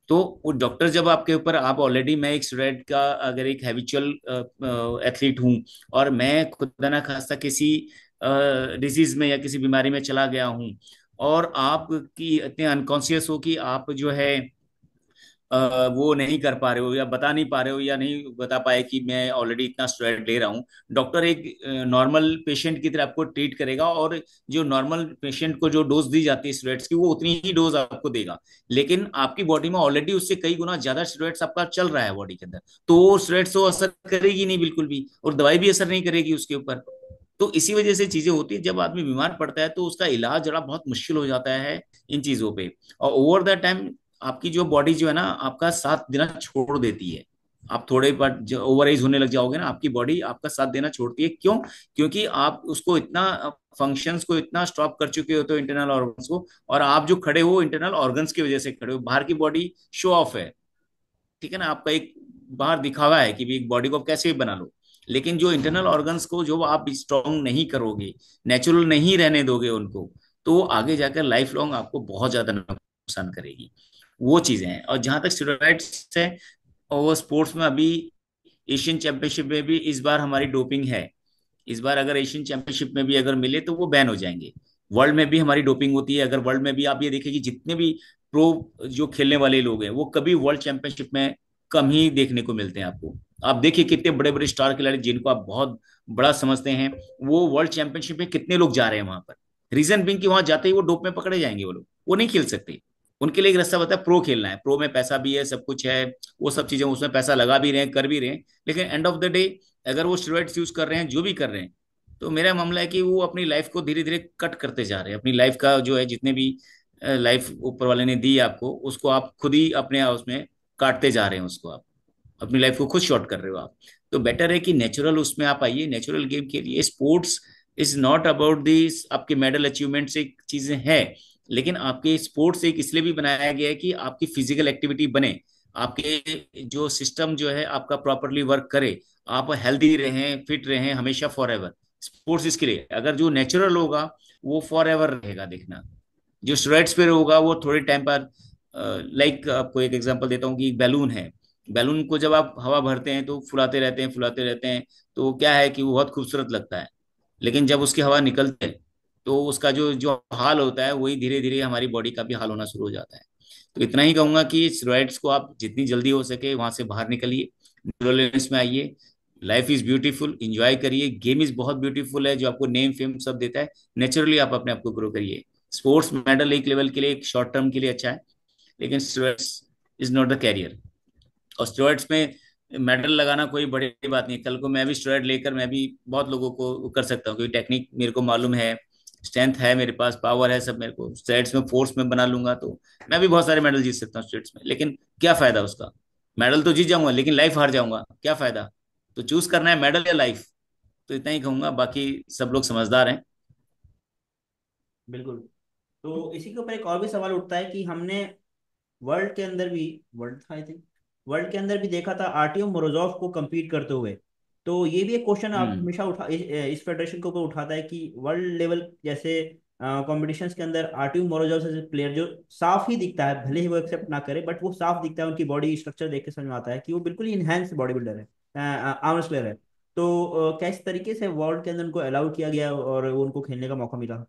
A: तो वो डॉक्टर जब आपके ऊपर, आप ऑलरेडी, मैं एक स्टूडेंट का अगर एक हैबिचुअल एथलीट हूँ, और मैं खुदा ना खास्ता किसी डिजीज में या किसी बीमारी में चला गया हूँ, और आपकी इतने अनकॉन्शियस हो कि आप जो है वो नहीं कर पा रहे हो, या बता नहीं पा रहे हो, या नहीं बता पाए कि मैं ऑलरेडी इतना स्टेरॉइड ले रहा हूँ। डॉक्टर एक नॉर्मल पेशेंट की तरह आपको ट्रीट करेगा, और जो नॉर्मल पेशेंट को जो डोज दी जाती है स्टेरॉइड्स की, वो उतनी ही डोज आपको देगा। लेकिन आपकी बॉडी में ऑलरेडी उससे कई गुना ज्यादा स्टेरॉइड्स आपका चल रहा है बॉडी के अंदर, तो वो स्टेरॉइड्स तो असर करेगी नहीं बिल्कुल भी, और दवाई भी असर नहीं करेगी उसके ऊपर। तो इसी वजह से चीजें होती है, जब आदमी बीमार पड़ता है तो उसका इलाज जरा बहुत मुश्किल हो जाता है इन चीजों पे। और ओवर द टाइम आपकी जो बॉडी जो है ना, आपका साथ देना छोड़ देती है। आप थोड़े पर ओवर एज होने लग जाओगे ना, आपकी बॉडी आपका साथ देना छोड़ती है। क्यों? क्योंकि आप उसको इतना फंक्शंस को इतना स्टॉप कर चुके होते हो, इंटरनल ऑर्गन्स को, और आप जो खड़े हो इंटरनल ऑर्गन्स की वजह से खड़े हो, बाहर की बॉडी शो ऑफ है, ठीक है ना, आपका एक बाहर दिखावा है कि भी एक बॉडी को आप कैसे भी बना लो। लेकिन जो इंटरनल ऑर्गन्स को जो आप स्ट्रांग नहीं करोगे, नेचुरल नहीं रहने दोगे उनको, तो वो आगे जाकर लाइफ लॉन्ग आपको बहुत ज्यादा नुकसान करेगी। वो चीजें हैं। और जहां तक स्टेरॉइड्स है, और वो स्पोर्ट्स में अभी एशियन चैंपियनशिप में भी इस बार हमारी डोपिंग है। इस बार अगर एशियन चैंपियनशिप में भी अगर मिले तो वो बैन हो जाएंगे। वर्ल्ड में भी हमारी डोपिंग होती है, अगर वर्ल्ड में भी आप ये देखिए कि जितने भी प्रो जो खेलने वाले लोग हैं वो कभी वर्ल्ड चैंपियनशिप में कम ही देखने को मिलते हैं आपको। आप देखिए कितने बड़े बड़े स्टार खिलाड़ी जिनको आप बहुत बड़ा समझते हैं, वो वर्ल्ड चैंपियनशिप में कितने लोग जा रहे हैं वहां पर। रीजन बिंग कि वहां जाते ही वो डोप में पकड़े जाएंगे, वो लोग वो नहीं खेल सकते। उनके लिए एक रास्ता होता है, प्रो खेलना है, प्रो में पैसा भी है, सब कुछ है, वो सब चीजें उसमें पैसा लगा भी रहे हैं, कर भी रहे हैं। लेकिन एंड ऑफ द डे अगर वो स्टेरॉइड्स यूज कर रहे हैं, जो भी कर रहे हैं, तो मेरा मामला है कि वो अपनी लाइफ को धीरे धीरे कट करते जा रहे हैं। अपनी लाइफ का जो है, जितने भी लाइफ ऊपर वाले ने दी आपको, उसको आप खुद ही अपने उसमें काटते जा रहे हैं, उसको आप अपनी लाइफ को खुद शॉर्ट कर रहे हो आप। तो बेटर है कि नेचुरल उसमें आप आइए, नेचुरल गेम के लिए sports is not about this आपके मेडल अचीवमेंट्स, एक चीजें हैं, लेकिन आपके स्पोर्ट्स एक इसलिए भी बनाया गया है कि आपकी फिजिकल एक्टिविटी बने, आपके जो सिस्टम जो है आपका प्रॉपरली वर्क करे, आप हेल्दी रहें, फिट रहें हमेशा फॉर एवर। स्पोर्ट्स इसके लिए, अगर जो नेचुरल होगा वो फॉर एवर रहेगा देखना, जो स्टेरॉइड्स पे होगा वो थोड़े टाइम पर, लाइक आपको एक एग्जांपल देता हूँ कि बैलून है, बैलून को जब आप हवा भरते हैं तो फुलाते रहते हैं फुलाते रहते हैं, तो क्या है कि वो बहुत खूबसूरत लगता है, लेकिन जब उसकी हवा निकलती है तो उसका जो जो हाल होता है वही धीरे धीरे हमारी बॉडी का भी हाल होना शुरू हो जाता है। तो इतना ही कहूंगा कि स्टेरॉइड्स को आप जितनी जल्दी हो सके वहां से बाहर निकलिए, न्यूट्रल में आइए। लाइफ इज ब्यूटीफुल, इंजॉय करिए, गेम इज बहुत ब्यूटीफुल है जो आपको नेम फेम सब देता है, नेचुरली आप अपने आप को ग्रो करिए। स्पोर्ट्स मेडल एक लेवल के लिए, एक शॉर्ट टर्म के लिए अच्छा है, लेकिन steroids is not the career. और स्टेरॉइड्स में मेडल लगाना कोई बड़ी बात नहीं है, कल को मैं भी स्टेरॉइड लेकर मैं भी बहुत लोगों को कर सकता हूँ, क्योंकि टेक्निक मेरे को मालूम है, स्ट्रेंथ है मेरे पास, पावर है सब मेरे को, स्टेरॉइड्स में फोर्स में बना लूंगा तो मैं भी बहुत सारे मेडल जीत सकता हूँ स्टेरॉइड्स में, लेकिन क्या फायदा उसका? मेडल तो जीत जाऊंगा लेकिन लाइफ हार जाऊंगा, क्या फायदा? तो चूज करना है मेडल या लाइफ। तो इतना ही कहूंगा, बाकी सब लोग समझदार हैं।
B: बिल्कुल। तो इसी के ऊपर एक और भी सवाल उठता है कि हमने वर्ल्ड के अंदर भी, वर्ल्ड था आई थिंक, वर्ल्ड के अंदर भी देखा था आर्टियम मोरोजोव को compete करते हुए। तो ये भी एक क्वेश्चन आप
A: हम्म।
B: हमेशा इस फेडरेशन के ऊपर उठाता है कि वर्ल्ड लेवल जैसे कॉम्पिटिशन्स के अंदर आर्टियम मोरोजोव जैसे प्लेयर जो साफ ही दिखता है, भले ही वो एक्सेप्ट ना करे, बट वो साफ दिखता है, उनकी बॉडी स्ट्रक्चर देख के समझ में आता है कि वो बिल्कुल ही इनहेंस बॉडी बिल्डर है, आर्म रेसलर है। तो क्या इस तरीके से वर्ल्ड के अंदर उनको अलाउ किया गया और उनको खेलने का मौका मिला?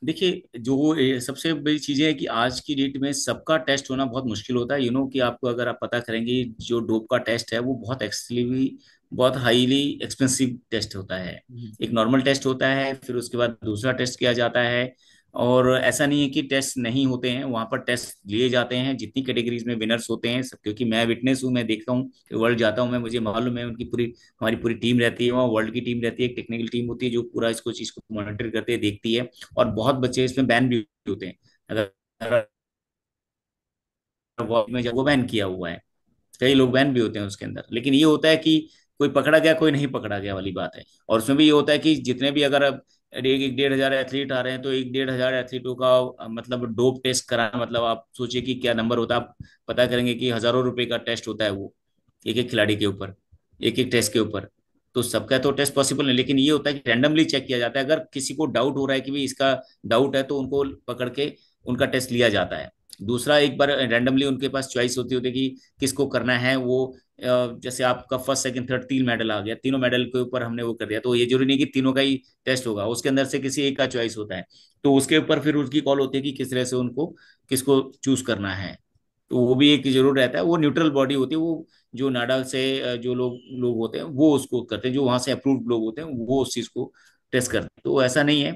A: देखिए, जो सबसे बड़ी चीज है कि आज की डेट में सबका टेस्ट होना बहुत मुश्किल होता है, कि आपको अगर आप पता करेंगे, जो डोप का टेस्ट है वो बहुत एक्सक्लूसिवली, बहुत हाईली एक्सपेंसिव टेस्ट होता है।
B: हम्म।
A: एक नॉर्मल टेस्ट होता है, फिर उसके बाद दूसरा टेस्ट किया जाता है, और ऐसा नहीं है कि टेस्ट नहीं होते हैं, वहां पर टेस्ट लिए जाते हैं जितनी कैटेगरीज में विनर्स होते हैं सब, क्योंकि मैं विटनेस हूँ, मैं देखता हूँ, वर्ल्ड जाता हूँ मैं, मुझे मालूम है उनकी पूरी, हमारी पूरी टीम रहती है वहाँ, वर्ल्ड की टीम रहती है, एक टेक्निकल टीम होती है जो पूरा इसको चीज को मॉनिटर करते है, देखती है। और बहुत बच्चे इसमें बैन भी होते हैं, अगर में जब वो बैन किया हुआ है, कई लोग बैन भी होते हैं उसके अंदर, लेकिन ये होता है कि कोई पकड़ा गया कोई नहीं पकड़ा गया वाली बात है। और उसमें भी ये होता है कि जितने भी, अगर अब एक एक 1,500 एथलीट आ रहे हैं तो एक 1,500 एथलीटों का मतलब डोप टेस्ट कराना, मतलब आप सोचिए कि क्या नंबर होता है, आप पता करेंगे कि हजारों रुपए का टेस्ट होता है वो, एक एक खिलाड़ी के ऊपर, एक एक टेस्ट के ऊपर। तो सबका तो टेस्ट पॉसिबल नहीं, लेकिन ये होता है कि रैंडमली चेक किया जाता है, अगर किसी को डाउट हो रहा है कि भाई इसका डाउट है तो उनको पकड़ के उनका टेस्ट लिया जाता है। दूसरा, एक बार रैंडमली उनके पास चॉइस होती है कि किसको करना है वो, जैसे आपका फर्स्ट सेकंड थर्ड 3 मेडल आ गया, तीनों मेडल के ऊपर हमने वो कर दिया, तो ये जरूरी नहीं कि तीनों का ही टेस्ट होगा, उसके अंदर से किसी एक का चॉइस होता है, तो उसके ऊपर फिर उसकी कॉल होती है कि किस तरह से उनको किसको चूज करना है। तो वो भी एक जरूर रहता है, वो न्यूट्रल बॉडी होती है वो, जो नाडा से जो लोग लोग होते हैं वो उसको करते हैं, जो वहां से अप्रूव्ड लोग होते हैं वो उस चीज को टेस्ट करते हैं। तो ऐसा नहीं है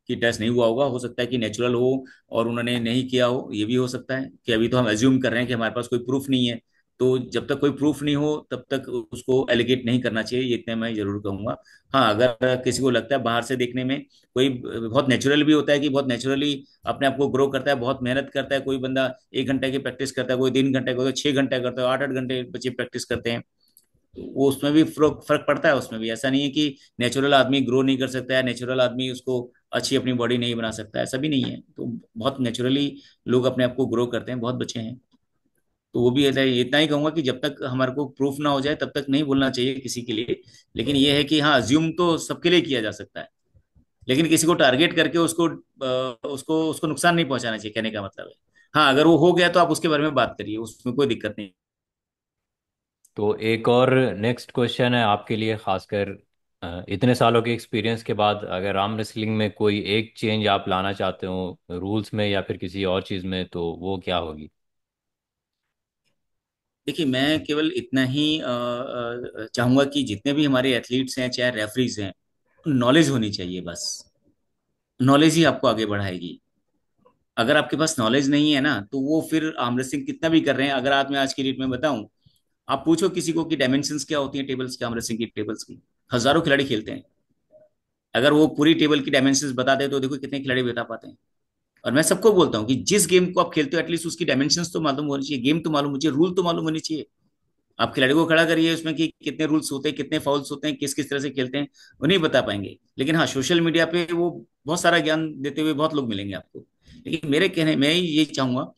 A: कि टेस्ट नहीं हुआ होगा, हो सकता है कि नेचुरल हो और उन्होंने नहीं किया हो, ये भी हो सकता है कि अभी तो हम एज्यूम कर रहे हैं कि हमारे पास कोई प्रूफ नहीं है। तो जब तक कोई प्रूफ नहीं हो तब तक उसको एलिगेट नहीं करना चाहिए, ये इतना मैं जरूर कहूंगा। हाँ, अगर किसी को लगता है बाहर से देखने में कोई बहुत नेचुरल भी होता है कि बहुत नेचुरली अपने आप को ग्रो करता है, बहुत मेहनत करता है, कोई बंदा 1 घंटे की प्रैक्टिस करता है, कोई 3 घंटे, कोई 6 घंटे करता है, 8 8 घंटे बच्चे प्रैक्टिस करते हैं, वो उसमें भी फर्क फर्क पड़ता है उसमें भी। ऐसा नहीं है कि नेचुरल आदमी ग्रो नहीं कर सकता है, नेचुरल आदमी उसको अच्छी अपनी बॉडी नहीं बना सकता, ऐसा भी नहीं है। तो बहुत नेचुरली लोग अपने आप को ग्रो करते हैं, बहुत बच्चे हैं। तो वो भी ऐसा ही, इतना ही कहूंगा कि जब तक हमारे को प्रूफ ना हो जाए तब तक नहीं बोलना चाहिए किसी के लिए। लेकिन ये है कि हाँ, अज्यूम तो सबके लिए किया जा सकता है, लेकिन किसी को टारगेट करके उसको उसको नुकसान नहीं पहुंचाना चाहिए, कहने का मतलब है। हाँ, अगर वो हो गया तो आप उसके बारे में बात करिए, उसमें कोई दिक्कत नहीं।
C: तो एक और नेक्स्ट क्वेश्चन है आपके लिए, खासकर इतने सालों के एक्सपीरियंस के बाद, अगर आर्म रेसलिंग में कोई एक चेंज आप लाना चाहते हो रूल्स में या फिर किसी और चीज़ में, तो वो क्या होगी?
A: देखिए, मैं केवल इतना ही चाहूंगा कि जितने भी हमारे एथलीट्स हैं चाहे रेफरीज हैं, नॉलेज होनी चाहिए बस। नॉलेज ही आपको आगे बढ़ाएगी। अगर आपके पास नॉलेज नहीं है ना, तो वो फिर आर्म रेसलिंग कितना भी कर रहे हैं, अगर आप, मैं आज की डेट में बताऊं, आप पूछो किसी को कि डायमेंशंस क्या होती हैं टेबल्स की, आर्म रेसलिंग की टेबल्स की, हजारों खिलाड़ी खेलते हैं, अगर वो पूरी टेबल की डायमेंशंस बता दे तो देखो कितने खिलाड़ी बता पाते हैं। और मैं सबको बोलता हूँ कि जिस गेम को आप खेलते हो एटलीस्ट उसकी डायमेंशंस तो मालूम होनी चाहिए, गेम तो मालूम होनी चाहिए, रूल तो मालूम होनी चाहिए। आप खिलाड़ी को खड़ा करिए उसमें कि कितने रूल्स होते हैं, कितने फाउल्स होते हैं, किस किस तरह से खेलते हैं, वो नहीं बता पाएंगे। लेकिन हाँ, सोशल मीडिया पे वो बहुत सारा ज्ञान देते हुए बहुत लोग मिलेंगे आपको। लेकिन मेरे कहने मैं ये चाहूंगा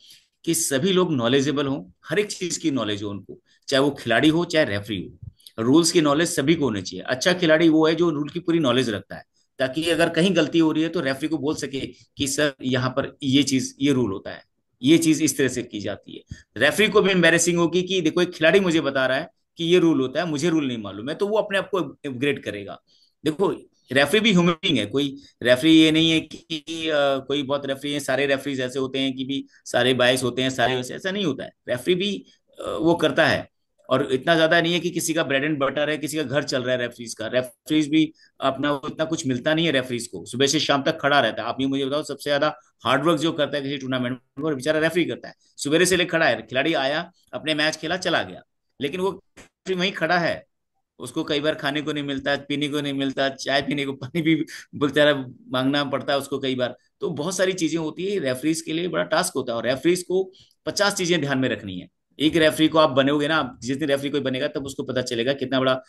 A: कि सभी लोग नॉलेजेबल हों, हर एक चीज की नॉलेज हो उनको, चाहे वो खिलाड़ी हो चाहे रेफरी हो। रूल्स की नॉलेज सभी को होनी चाहिए। अच्छा खिलाड़ी वो है जो रूल की पूरी नॉलेज रखता है, ताकि अगर कहीं गलती हो रही है तो रेफरी को बोल सके कि सर यहाँ पर ये चीज, ये रूल होता है, ये चीज इस तरह से की जाती है। रेफरी को भी एम्बेरेसिंग होगी कि देखो एक खिलाड़ी मुझे बता रहा है कि ये रूल होता है, मुझे रूल नहीं मालूम है, तो वो अपने आप को अपग्रेड करेगा। देखो, रेफरी भी ह्यूमन बीइंग है, कोई रेफरी ये नहीं है कि कोई बहुत रेफरी है, सारे रेफरीज ऐसे होते हैं कि भी सारे बायस होते हैं, सारे वैसे, ऐसा नहीं होता है। रेफरी भी वो करता है। और इतना ज्यादा नहीं है कि किसी का ब्रेड एंड बटर है, किसी का घर चल रहा है रेफरीज का। रेफरीज भी अपना इतना कुछ मिलता नहीं है रेफरीज को, सुबह से शाम तक खड़ा रहता है। आप ये मुझे बताओ, सबसे ज्यादा हार्डवर्क जो करता है किसी टूर्नामेंट में, वो बेचारा रेफरी करता है। सुबह से लेकर खड़ा है, खिलाड़ी आया, अपने मैच खेला, चला गया, लेकिन वो वहीं खड़ा है। उसको कई बार खाने को नहीं मिलता, पीने को नहीं मिलता, चाय पीने को पानी भी बेचारा मांगना पड़ता है उसको कई बार। तो बहुत सारी चीजें होती है, रेफरीज के लिए बड़ा टास्क होता है। और रेफरीज को 50 चीजें ध्यान में रखनी है। एक रेफरी को आप बनोगे ना, जिस दिन रेफरी कोई बनेगा तब उसको पता चलेगा कितना बड़ा,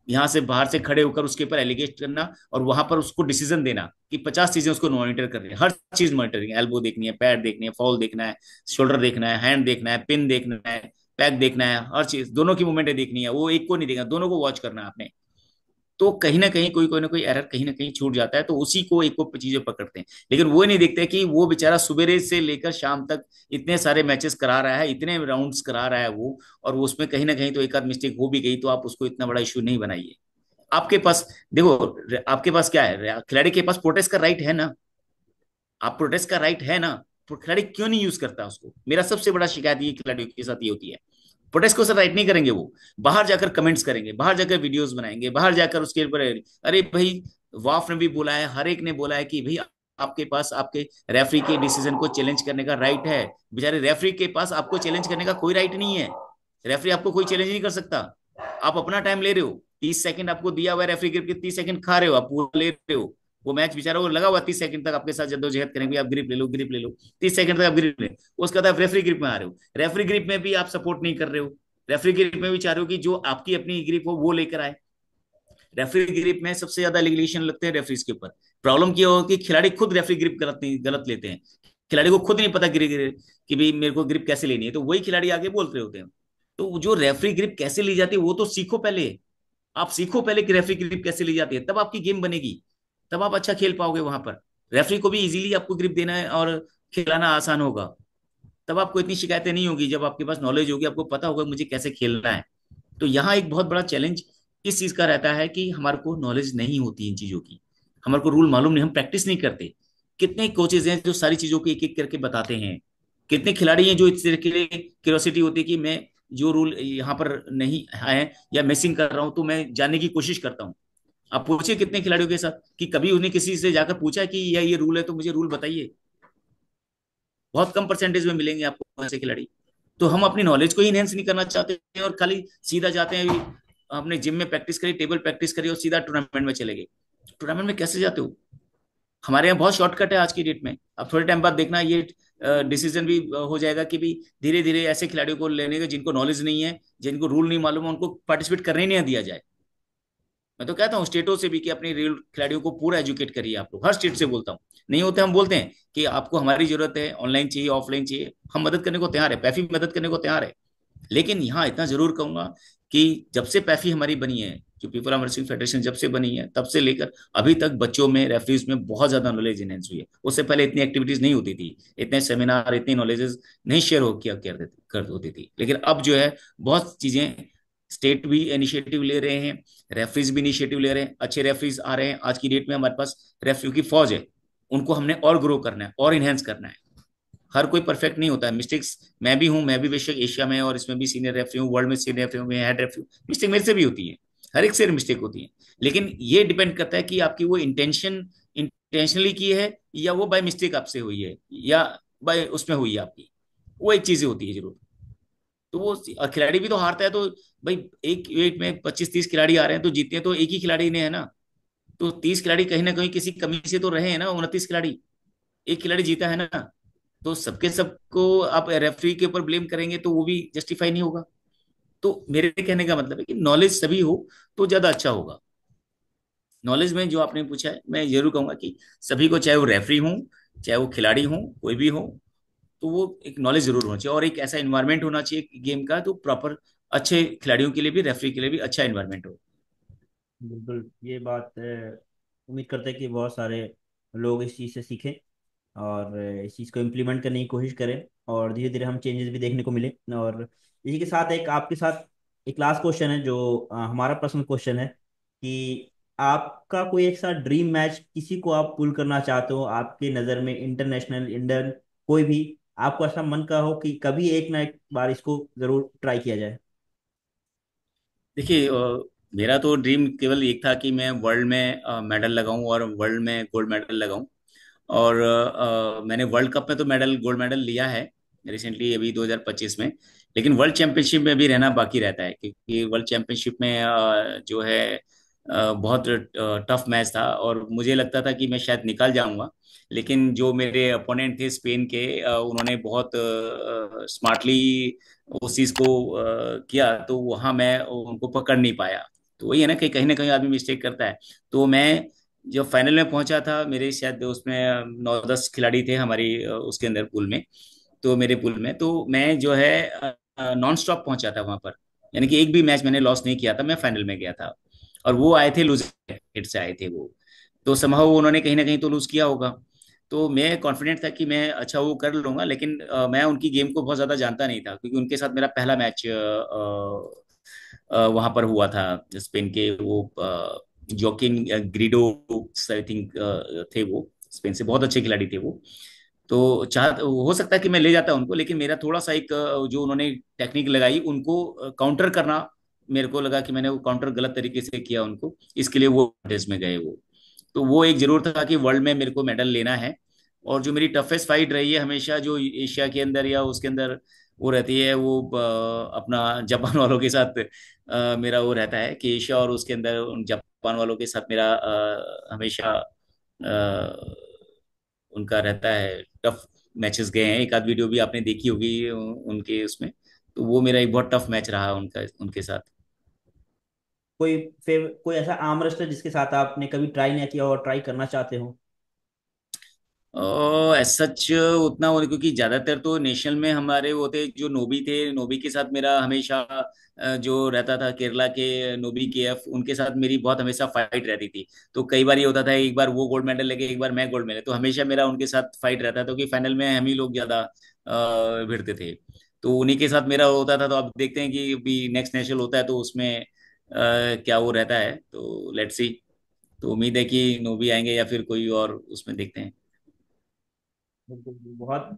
A: यहाँ से बाहर से खड़े होकर उसके ऊपर एलिगेट करना और वहां पर उसको डिसीजन देना कि 50 चीजें उसको मॉनिटर करनी है। हर चीज मॉनिटरिंग, एल्बो देखनी है, पैड देखनी है, फॉल देखना है, शोल्डर देखना है, हैंड देखना है, पिन देखना है, पैक देखना है, हर चीज, दोनों की मूवमेंट देखनी है। वो एक को नहीं देखना, दोनों को वॉच करना है आपने। तो कहीं ना कहीं कोई ना कोई एरर कहीं ना कहीं छूट जाता है, तो उसी को एक को चीजें पकड़ते हैं। लेकिन वो नहीं देखते कि वो बेचारा सुबह से लेकर शाम तक इतने सारे मैचेस करा रहा है, इतने राउंड्स करा रहा है वो, और वो उसमें कहीं ना कहीं तो एक आध मिस्टेक हो भी गई तो आप उसको इतना बड़ा इशू नहीं बनाइए। आपके पास देखो, आपके पास क्या है, खिलाड़ी के पास प्रोटेस्ट का राइट है ना। आप प्रोटेस्ट का राइट है ना, तो खिलाड़ी क्यों नहीं यूज करता उसको? मेरा सबसे बड़ा शिकायत ये खिलाड़ियों के साथ ये होती है। प्रोटेस्ट को सर राइट नहीं करेंगे, वो बाहर जाकर कमेंट्स करेंगे, बाहर जाकर वीडियोस बनाएंगे, बाहर जाकर उसके ऊपर, अरे भाई, वाफ ने भी बोला है, हर एक ने बोला है कि भाई आपके पास आपके रेफरी के डिसीजन को चैलेंज करने का राइट है। बेचारे रेफरी के पास आपको चैलेंज करने का कोई राइट नहीं है। रेफरी आपको कोई चैलेंज नहीं कर सकता। आप अपना टाइम ले रहे हो, 30 सेकंड आपको दिया हुआ है रेफरी के, 30 सेकंड खा रहे हो, आप पूरा ले रहे हो। वो मैच बेचारा वो लगा हुआ 30 सेकंड तक आपके साथ जद्दोजहद करेंगे, आप ग्रिप ले लो, ग्रिप ले लो, 30 सेकंड तक आप ग्रिप ले, उसके बाद आप रेफरी ग्रिप में आ रहे हो। रेफरी ग्रिप में भी आप सपोर्ट नहीं कर रहे हो, रेफरी ग्रिप में भी चाह रहे हो कि जो आपकी अपनी ग्रिप हो वो लेकर आए। रेफरी ग्रिप में सबसे ज्यादा लिगलेशन लगते हैं रेफरीज के ऊपर। प्रॉब्लम क्या हो कि खिलाड़ी खुद रेफरी ग्रिप गलत नहीं, गलत लेते हैं। खिलाड़ी को खुद नहीं पता कि भाई मेरे को ग्रिप कैसे लेनी है, तो वही खिलाड़ी आगे बोल रहे होते हैं। तो जो रेफरी ग्रिप कैसे ली जाती है वो तो सीखो पहले। आप सीखो पहले कि रेफरी ग्रिप कैसे ली जाती है, तब आपकी गेम बनेगी, तब आप अच्छा खेल पाओगे वहां पर। रेफरी को भी इजीली आपको ग्रिप देना है और खिलाना आसान होगा। तब आपको इतनी शिकायतें नहीं होगी, जब आपके पास नॉलेज होगी, आपको पता होगा मुझे कैसे खेलना है। तो यहाँ एक बहुत बड़ा चैलेंज इस चीज का रहता है कि हमारे को नॉलेज नहीं होती इन चीजों की, हमारे को रूल मालूम नहीं, हम प्रैक्टिस नहीं करते। कितने कोचेज हैं जो सारी चीजों को एक एक करके बताते हैं, कितने खिलाड़ी हैं जो इस तरह के लिए क्यूरियोसिटी होती है कि मैं जो रूल यहाँ पर नहीं है या मिसिंग कर रहा हूँ तो मैं जानने की कोशिश करता हूँ। आप पूछिए कितने खिलाड़ियों के साथ कि कभी उन्हें किसी से जाकर पूछा है कि ये रूल है तो मुझे रूल बताइए। बहुत कम परसेंटेज में मिलेंगे आपको ऐसे खिलाड़ी। तो हम अपनी नॉलेज को ही इनहेंस नहीं करना चाहते हैं और खाली सीधा जाते हैं, अपने जिम में प्रैक्टिस करी, टेबल प्रैक्टिस करी और सीधा टूर्नामेंट में चले गए। टूर्नामेंट में कैसे जाते हो? हमारे यहाँ बहुत शॉर्टकट है आज की डेट में। अब थोड़े टाइम बाद देखना ये डिसीजन भी हो जाएगा कि भी धीरे धीरे ऐसे खिलाड़ियों को लेने का जिनको नॉलेज नहीं है, जिनको रूल नहीं मालूम है, उनको पार्टिसिपेट करने ही नहीं दिया जाए। मैं तो कहता हूँ स्टेटों से भी कि अपने रेल खिलाड़ियों को पूरा एजुकेट करिए आप लोग, हर स्टेट से बोलता हूँ। नहीं होते हम बोलते हैं कि आपको हमारी जरूरत है, ऑनलाइन चाहिए, ऑफलाइन चाहिए, हम मदद करने को तैयार है, पैफी मदद करने को तैयार है। लेकिन यहाँ इतना जरूर कहूंगा कि जब से पैफी हमारी बनी है, जो पीपल आर्म रेसलिंग फेडरेशन जब से बनी है, तब से लेकर अभी तक बच्चों में, रेफरीज में बहुत ज्यादा नॉलेज इनहेंस हुई है। उससे पहले इतनी एक्टिविटीज नहीं होती थी, इतने सेमिनार, इतनी नॉलेजेस नहीं शेयर हो किया कर होती थी। लेकिन अब जो है बहुत चीजें, स्टेट भी इनिशिएटिव ले रहे हैं, रेफरीज भी इनिशिएटिव ले रहे हैं, अच्छे रेफरीज आ रहे हैं। आज की डेट में हमारे पास रेफरी की फौज है, उनको हमने और ग्रो करना है और इनहेंस करना है। हर कोई परफेक्ट नहीं होता है, मिस्टेक्स मैं भी हूं, मैं भी बेशक एशिया में और इसमें भी सीनियर रेफरी हूँ, वर्ल्ड में सीनियर रेफरी हूँ, हेड रेफरी हूँ, मिस्टेक मेरे से भी होती है, हर एक से मिस्टेक होती है। लेकिन ये डिपेंड करता है कि आपकी वो इंटेंशनली की है या वो बाय मिस्टेक आपसे हुई है या बाय उसमें हुई है आपकी, वो एक चीजें होती है जरूर। तो वो खिलाड़ी भी तो हारता है, तो भाई एक वेट में 25-30 खिलाड़ी आ रहे हैं तो जीतते हैं तो एक ही खिलाड़ी ने है ना। तो 30 खिलाड़ी कहीं ना कहीं किसी कमी से तो रहे हैं ना, 29 खिलाड़ी, एक खिलाड़ी जीता है ना। तो सबके सबको आप रेफरी के ऊपर ब्लेम करेंगे तो वो भी जस्टिफाई नहीं होगा। तो मेरे कहने का मतलब है कि नॉलेज सभी हो तो ज्यादा अच्छा होगा। नॉलेज में जो आपने पूछा है, मैं जरूर कहूंगा कि सभी को, चाहे वो रेफरी हो, चाहे वो खिलाड़ी हो, कोई भी हो, तो वो एक नॉलेज जरूर होना चाहिए, और एक ऐसा इन्वायरमेंट होना चाहिए गेम का तो प्रॉपर, अच्छे खिलाड़ियों के लिए भी, रेफरी के लिए भी अच्छा इन्वायरमेंट हो।
B: बिल्कुल, ये बात उम्मीद करते हैं कि बहुत सारे लोग इस चीज़ से सीखें और इस चीज़ को इम्प्लीमेंट करने की कोशिश करें, और धीरे धीरे हम चेंजेस भी देखने को मिले। और इसी के साथ एक आपके साथ एक लास्ट क्वेश्चन है, जो हमारा पर्सनल क्वेश्चन है कि आपका कोई एक सा ड्रीम मैच, किसी को आप पुल करना चाहते हो आपके नज़र में, इंटरनेशनल, इंडियन, कोई भी, आपको ऐसा मन का हो कि कभी एक ना एक बार इसको ज़रूर ट्राई किया जाए।
A: देखिए, मेरा तो ड्रीम केवल एक था कि मैं वर्ल्ड में मेडल लगाऊं और वर्ल्ड में गोल्ड मेडल लगाऊं। और मैंने वर्ल्ड कप में तो मेडल, गोल्ड मेडल लिया है रिसेंटली, अभी 2025 में। लेकिन वर्ल्ड चैंपियनशिप में भी रहना बाकी रहता है, क्योंकि वर्ल्ड चैंपियनशिप में जो है बहुत टफ मैच था, और मुझे लगता था कि मैं शायद निकल जाऊंगा। लेकिन जो मेरे अपोनेंट थे स्पेन के, उन्होंने बहुत स्मार्टली उस चीज को किया, तो वहां मैं उनको पकड़ नहीं पाया। तो वही है ना कहीं आदमी मिस्टेक करता है। तो मैं जब फाइनल में पहुंचा था, मेरे शायद उसमें 9-10 खिलाड़ी थे हमारी उसके अंदर पूल में। तो मेरे पूल में तो मैं जो है नॉन स्टॉप पहुंचा था वहां पर, यानी कि एक भी मैच मैंने लॉस नहीं किया था, मैं फाइनल में गया था। और वो आए थे लूजर हिट से आए थे वो, तो समहाउ उन्होंने कहीं ना कहीं तो लूज किया होगा। तो मैं कॉन्फिडेंट था कि मैं अच्छा वो कर लूंगा, लेकिन मैं उनकी गेम को बहुत ज्यादा जानता नहीं था, क्योंकि उनके साथ मेरा पहला मैच वहां पर हुआ था। स्पेन के वो जोकिन ग्रिडो आई थिंक थे वो, स्पेन से बहुत अच्छे खिलाड़ी थे वो। तो चाह हो सकता है कि मैं ले जाता उनको, लेकिन मेरा थोड़ा सा एक जो उन्होंने टेक्निक लगाई उनको काउंटर करना, मेरे को लगा कि मैंने वो काउंटर गलत तरीके से किया उनको, इसके लिए वो टेस्ट में गए वो। तो वो एक जरूर था कि वर्ल्ड में मेरे को मेडल लेना है। और जो मेरी टफेस्ट फाइट रही है हमेशा, जो एशिया के अंदर या उसके अंदर वो रहती है, वो अपना जापान वालों के साथ मेरा वो रहता है कि एशिया और उसके अंदर उन जापान वालों के साथ मेरा हमेशा उनका रहता है टफ मैचेस गए हैं। एक आध वीडियो भी आपने देखी होगी उनके उसमें। तो वो मेरा एक बहुत टफ मैच रहा उनका, उनके साथ।
B: कोई ऐसा आर्म रेसलर जिसके साथ आपने कभी ट्राई नहीं किया और ट्राई करना चाहते हो?
A: एज सच उतना वो, क्योंकि ज्यादातर तो नेशनल में हमारे वो थे जो नोबी थे, नोबी के साथ मेरा हमेशा जो रहता था, केरला के नोबी के एफ, उनके साथ मेरी बहुत हमेशा फाइट रहती थी। तो कई बार ये होता था, एक बार वो गोल्ड मेडल लेके एक बार मैं गोल्ड मेडल, तो हमेशा मेरा उनके साथ फाइट रहता था, क्योंकि फाइनल में हम ही लोग ज्यादा भिड़ते थे। तो उन्हीं के साथ मेरा होता था। तो अब देखते हैं कि अभी नेक्स्ट नेशनल होता है तो उसमें क्या वो रहता है, तो लेट्स सी। तो उम्मीद है कि नोबी आएंगे या फिर कोई और, उसमें देखते हैं।
B: बिल्कुल,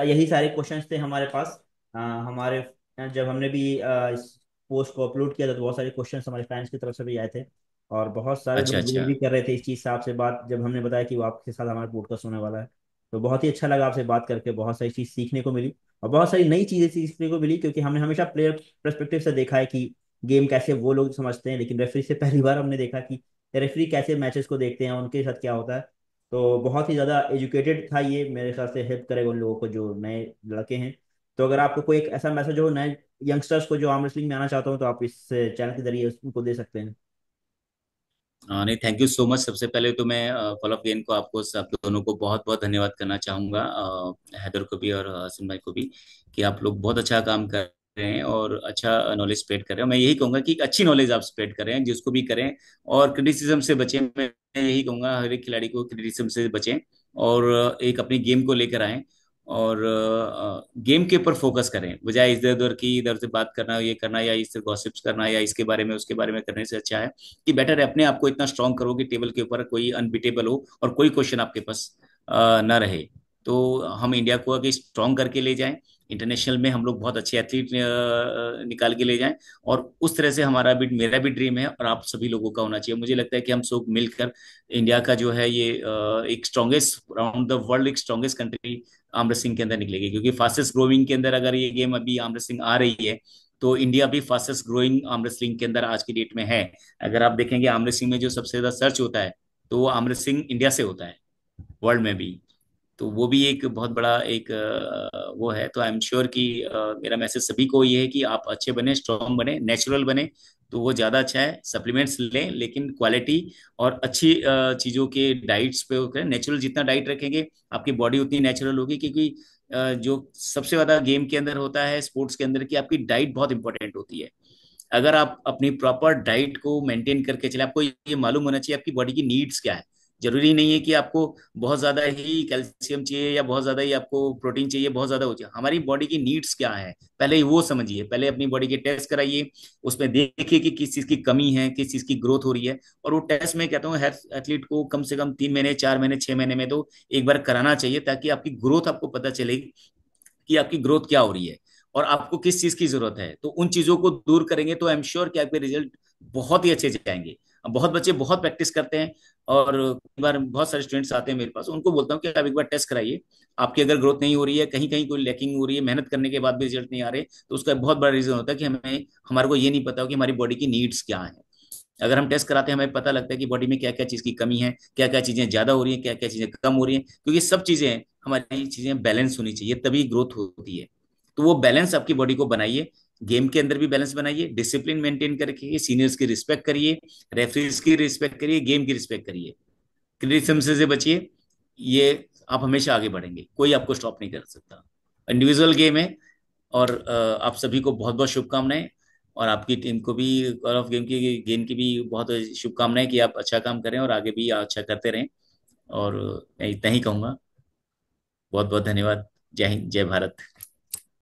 B: यही सारे क्वेश्चंस थे हमारे पास। हमारे जब हमने भी इस पोस्ट को अपलोड किया था तो बहुत सारे क्वेश्चंस हमारे फैंस की तरफ से भी आए थे, और बहुत सारे
A: अच्छा
B: लोग वेट
A: अच्छा।
B: भी कर रहे थे इस चीज़ से आपसे बात, जब हमने बताया कि वो आपके साथ हमारे पॉडकास्ट होने वाला है। तो बहुत ही अच्छा लगा आपसे बात करके, बहुत सारी चीज़ सीखने को मिली और बहुत सारी नई चीज़ें सीखने को मिली, क्योंकि हमने हमेशा प्लेयर परस्पेक्टिव से देखा है कि गेम कैसे वो लोग समझते हैं, लेकिन रेफरी से पहली बार हमने देखा कि रेफरी कैसे मैचेस को देखते हैं, उनके साथ क्या होता है। तो बहुत ही ज़्यादा एजुकेटेड था ये, मेरे हिसाब से हेल्प करेगा उन लोगों को जो नए लड़के हैं। तो अगर आपको कोई एक ऐसा मैसेज हो नए यंगस्टर्स को जो आर्म रेसलिंग में आना चाहते हो, तो आप इस चैनल के जरिए उनको दे सकते हैं।
A: नहीं, थैंक यू सो मच। सबसे पहले तो मैं कॉल ऑफ गेन को, आपको सब दोनों को बहुत बहुत धन्यवाद करना चाहूँगा, हैदर को भी और हसन भाई को भी, कि आप लोग बहुत अच्छा काम कर रहे हैं और अच्छा नॉलेज स्प्रेड कर रहे हैं। मैं यही कहूँगा कि एक अच्छी नॉलेज आप स्प्रेड करें, जिसको भी करें, और क्रिटिसिज्म से बचें। मैं यही कहूँगा हर एक खिलाड़ी को, क्रिटिसिज्म से बचें, और एक अपनी गेम को लेकर आएं, और गेम के ऊपर फोकस करें, बजाय इधर उधर की, इधर से बात करना, ये करना, या इससे गॉसिप्स करना, या इसके बारे में उसके बारे में करने से अच्छा है कि बेटर है अपने आप को इतना स्ट्रांग करो कि टेबल के ऊपर कोई अनबीटेबल हो और कोई क्वेश्चन आपके पास ना रहे। तो हम इंडिया को आगे स्ट्रांग करके ले जाएं, इंटरनेशनल में हम लोग बहुत अच्छे एथलीट निकाल के ले जाएं। और उस तरह से हमारा भी, मेरा भी ड्रीम है, और आप सभी लोगों का होना चाहिए। मुझे लगता है कि हम सब मिलकर इंडिया का जो है ये एक स्ट्रॉन्गेस्ट अराउंड द वर्ल्ड, एक स्ट्रॉन्गेस्ट कंट्री आर्म रेसलिंग के अंदर निकलेगी, क्योंकि फास्टेस्ट ग्रोइंग के अंदर अगर ये गेम अभी आर्म रेसलिंग आ रही है, तो इंडिया भी फास्टेस्ट ग्रोइंग आर्म रेसलिंग के अंदर आज की डेट में है। अगर आप देखेंगे आर्म रेसलिंग में जो सबसे ज्यादा सर्च होता है, तो वो आर्म रेसलिंग इंडिया से होता है, वर्ल्ड में भी। तो वो भी एक बहुत बड़ा एक वो है। तो आई एम श्योर कि मेरा मैसेज सभी को ये है कि आप अच्छे बने, स्ट्रांग बने, नेचुरल बने, तो वो ज़्यादा अच्छा है। सप्लीमेंट्स लें लेकिन क्वालिटी और अच्छी चीज़ों के डाइट्स पे वो करें। नेचुरल जितना डाइट रखेंगे आपकी बॉडी उतनी नेचुरल होगी, क्योंकि जो सबसे ज़्यादा गेम के अंदर होता है, स्पोर्ट्स के अंदर, की आपकी डाइट बहुत इंपॉर्टेंट होती है। अगर आप अपनी प्रॉपर डाइट को मेंटेन करके चले, आपको ये मालूम होना चाहिए आपकी बॉडी की नीड्स क्या है। जरूरी नहीं है कि आपको बहुत ज्यादा ही कैल्शियम चाहिए या बहुत ज्यादा ही आपको प्रोटीन चाहिए, बहुत ज्यादा हो चाहिए। हमारी बॉडी की नीड्स क्या है पहले वो समझिए। पहले अपनी बॉडी के टेस्ट कराइए, उसमें देखिए कि किस चीज की कमी है, किस चीज की ग्रोथ हो रही है। और वो टेस्ट मैं कहता हूँ हर एथलीट को कम से कम 3 महीने, 4 महीने, 6 महीने में तो एक बार कराना चाहिए, ताकि आपकी ग्रोथ आपको पता चले कि आपकी ग्रोथ क्या हो रही है और आपको किस चीज की जरूरत है। तो उन चीजों को दूर करेंगे तो आई एम श्योर कि आपके रिजल्ट बहुत ही अच्छे जाएंगे। अब बहुत बच्चे बहुत प्रैक्टिस करते हैं, और कई बार बहुत सारे स्टूडेंट्स आते हैं मेरे पास, उनको बोलता हूँ कि आप एक बार टेस्ट कराइए। आपकी अगर ग्रोथ नहीं हो रही है, कहीं कहीं कोई लैकिंग हो रही है, मेहनत करने के बाद भी रिजल्ट नहीं आ रहे, तो उसका बहुत बड़ा रीजन होता है कि हमें हमारे को ये नहीं पता कि हमारी बॉडी की नीड्स क्या है। अगर हम टेस्ट कराते हैं हमें पता लगता है कि बॉडी में क्या क्या चीज़ की कमी है, क्या क्या चीज़ें ज़्यादा हो रही हैं, क्या क्या चीज़ें कम हो रही हैं, क्योंकि सब चीज़ें हमारी चीज़ें बैलेंस होनी चाहिए, तभी ग्रोथ होती है। तो वो बैलेंस आपकी बॉडी को बनाइए। गेम के अंदर भी बैलेंस बनाइए, डिसिप्लिन मेंटेन करके सीनियर्स की रिस्पेक्ट करिए, रेफरीज की रिस्पेक्ट करिए, गेम की रिस्पेक्ट करिए, क्रिटिसिज्म से बचिए। ये आप हमेशा आगे बढ़ेंगे, कोई आपको स्टॉप नहीं कर सकता। इंडिविजुअल गेम है। और आप सभी को बहुत बहुत शुभकामनाएं, और आपकी टीम को भी, कॉल ऑफ गेम की भी बहुत शुभकामनाएं कि आप अच्छा काम करें और आगे भी अच्छा करते रहें। और मैं इतना ही कहूँगा। बहुत बहुत धन्यवाद। जय हिंद, जय भारत।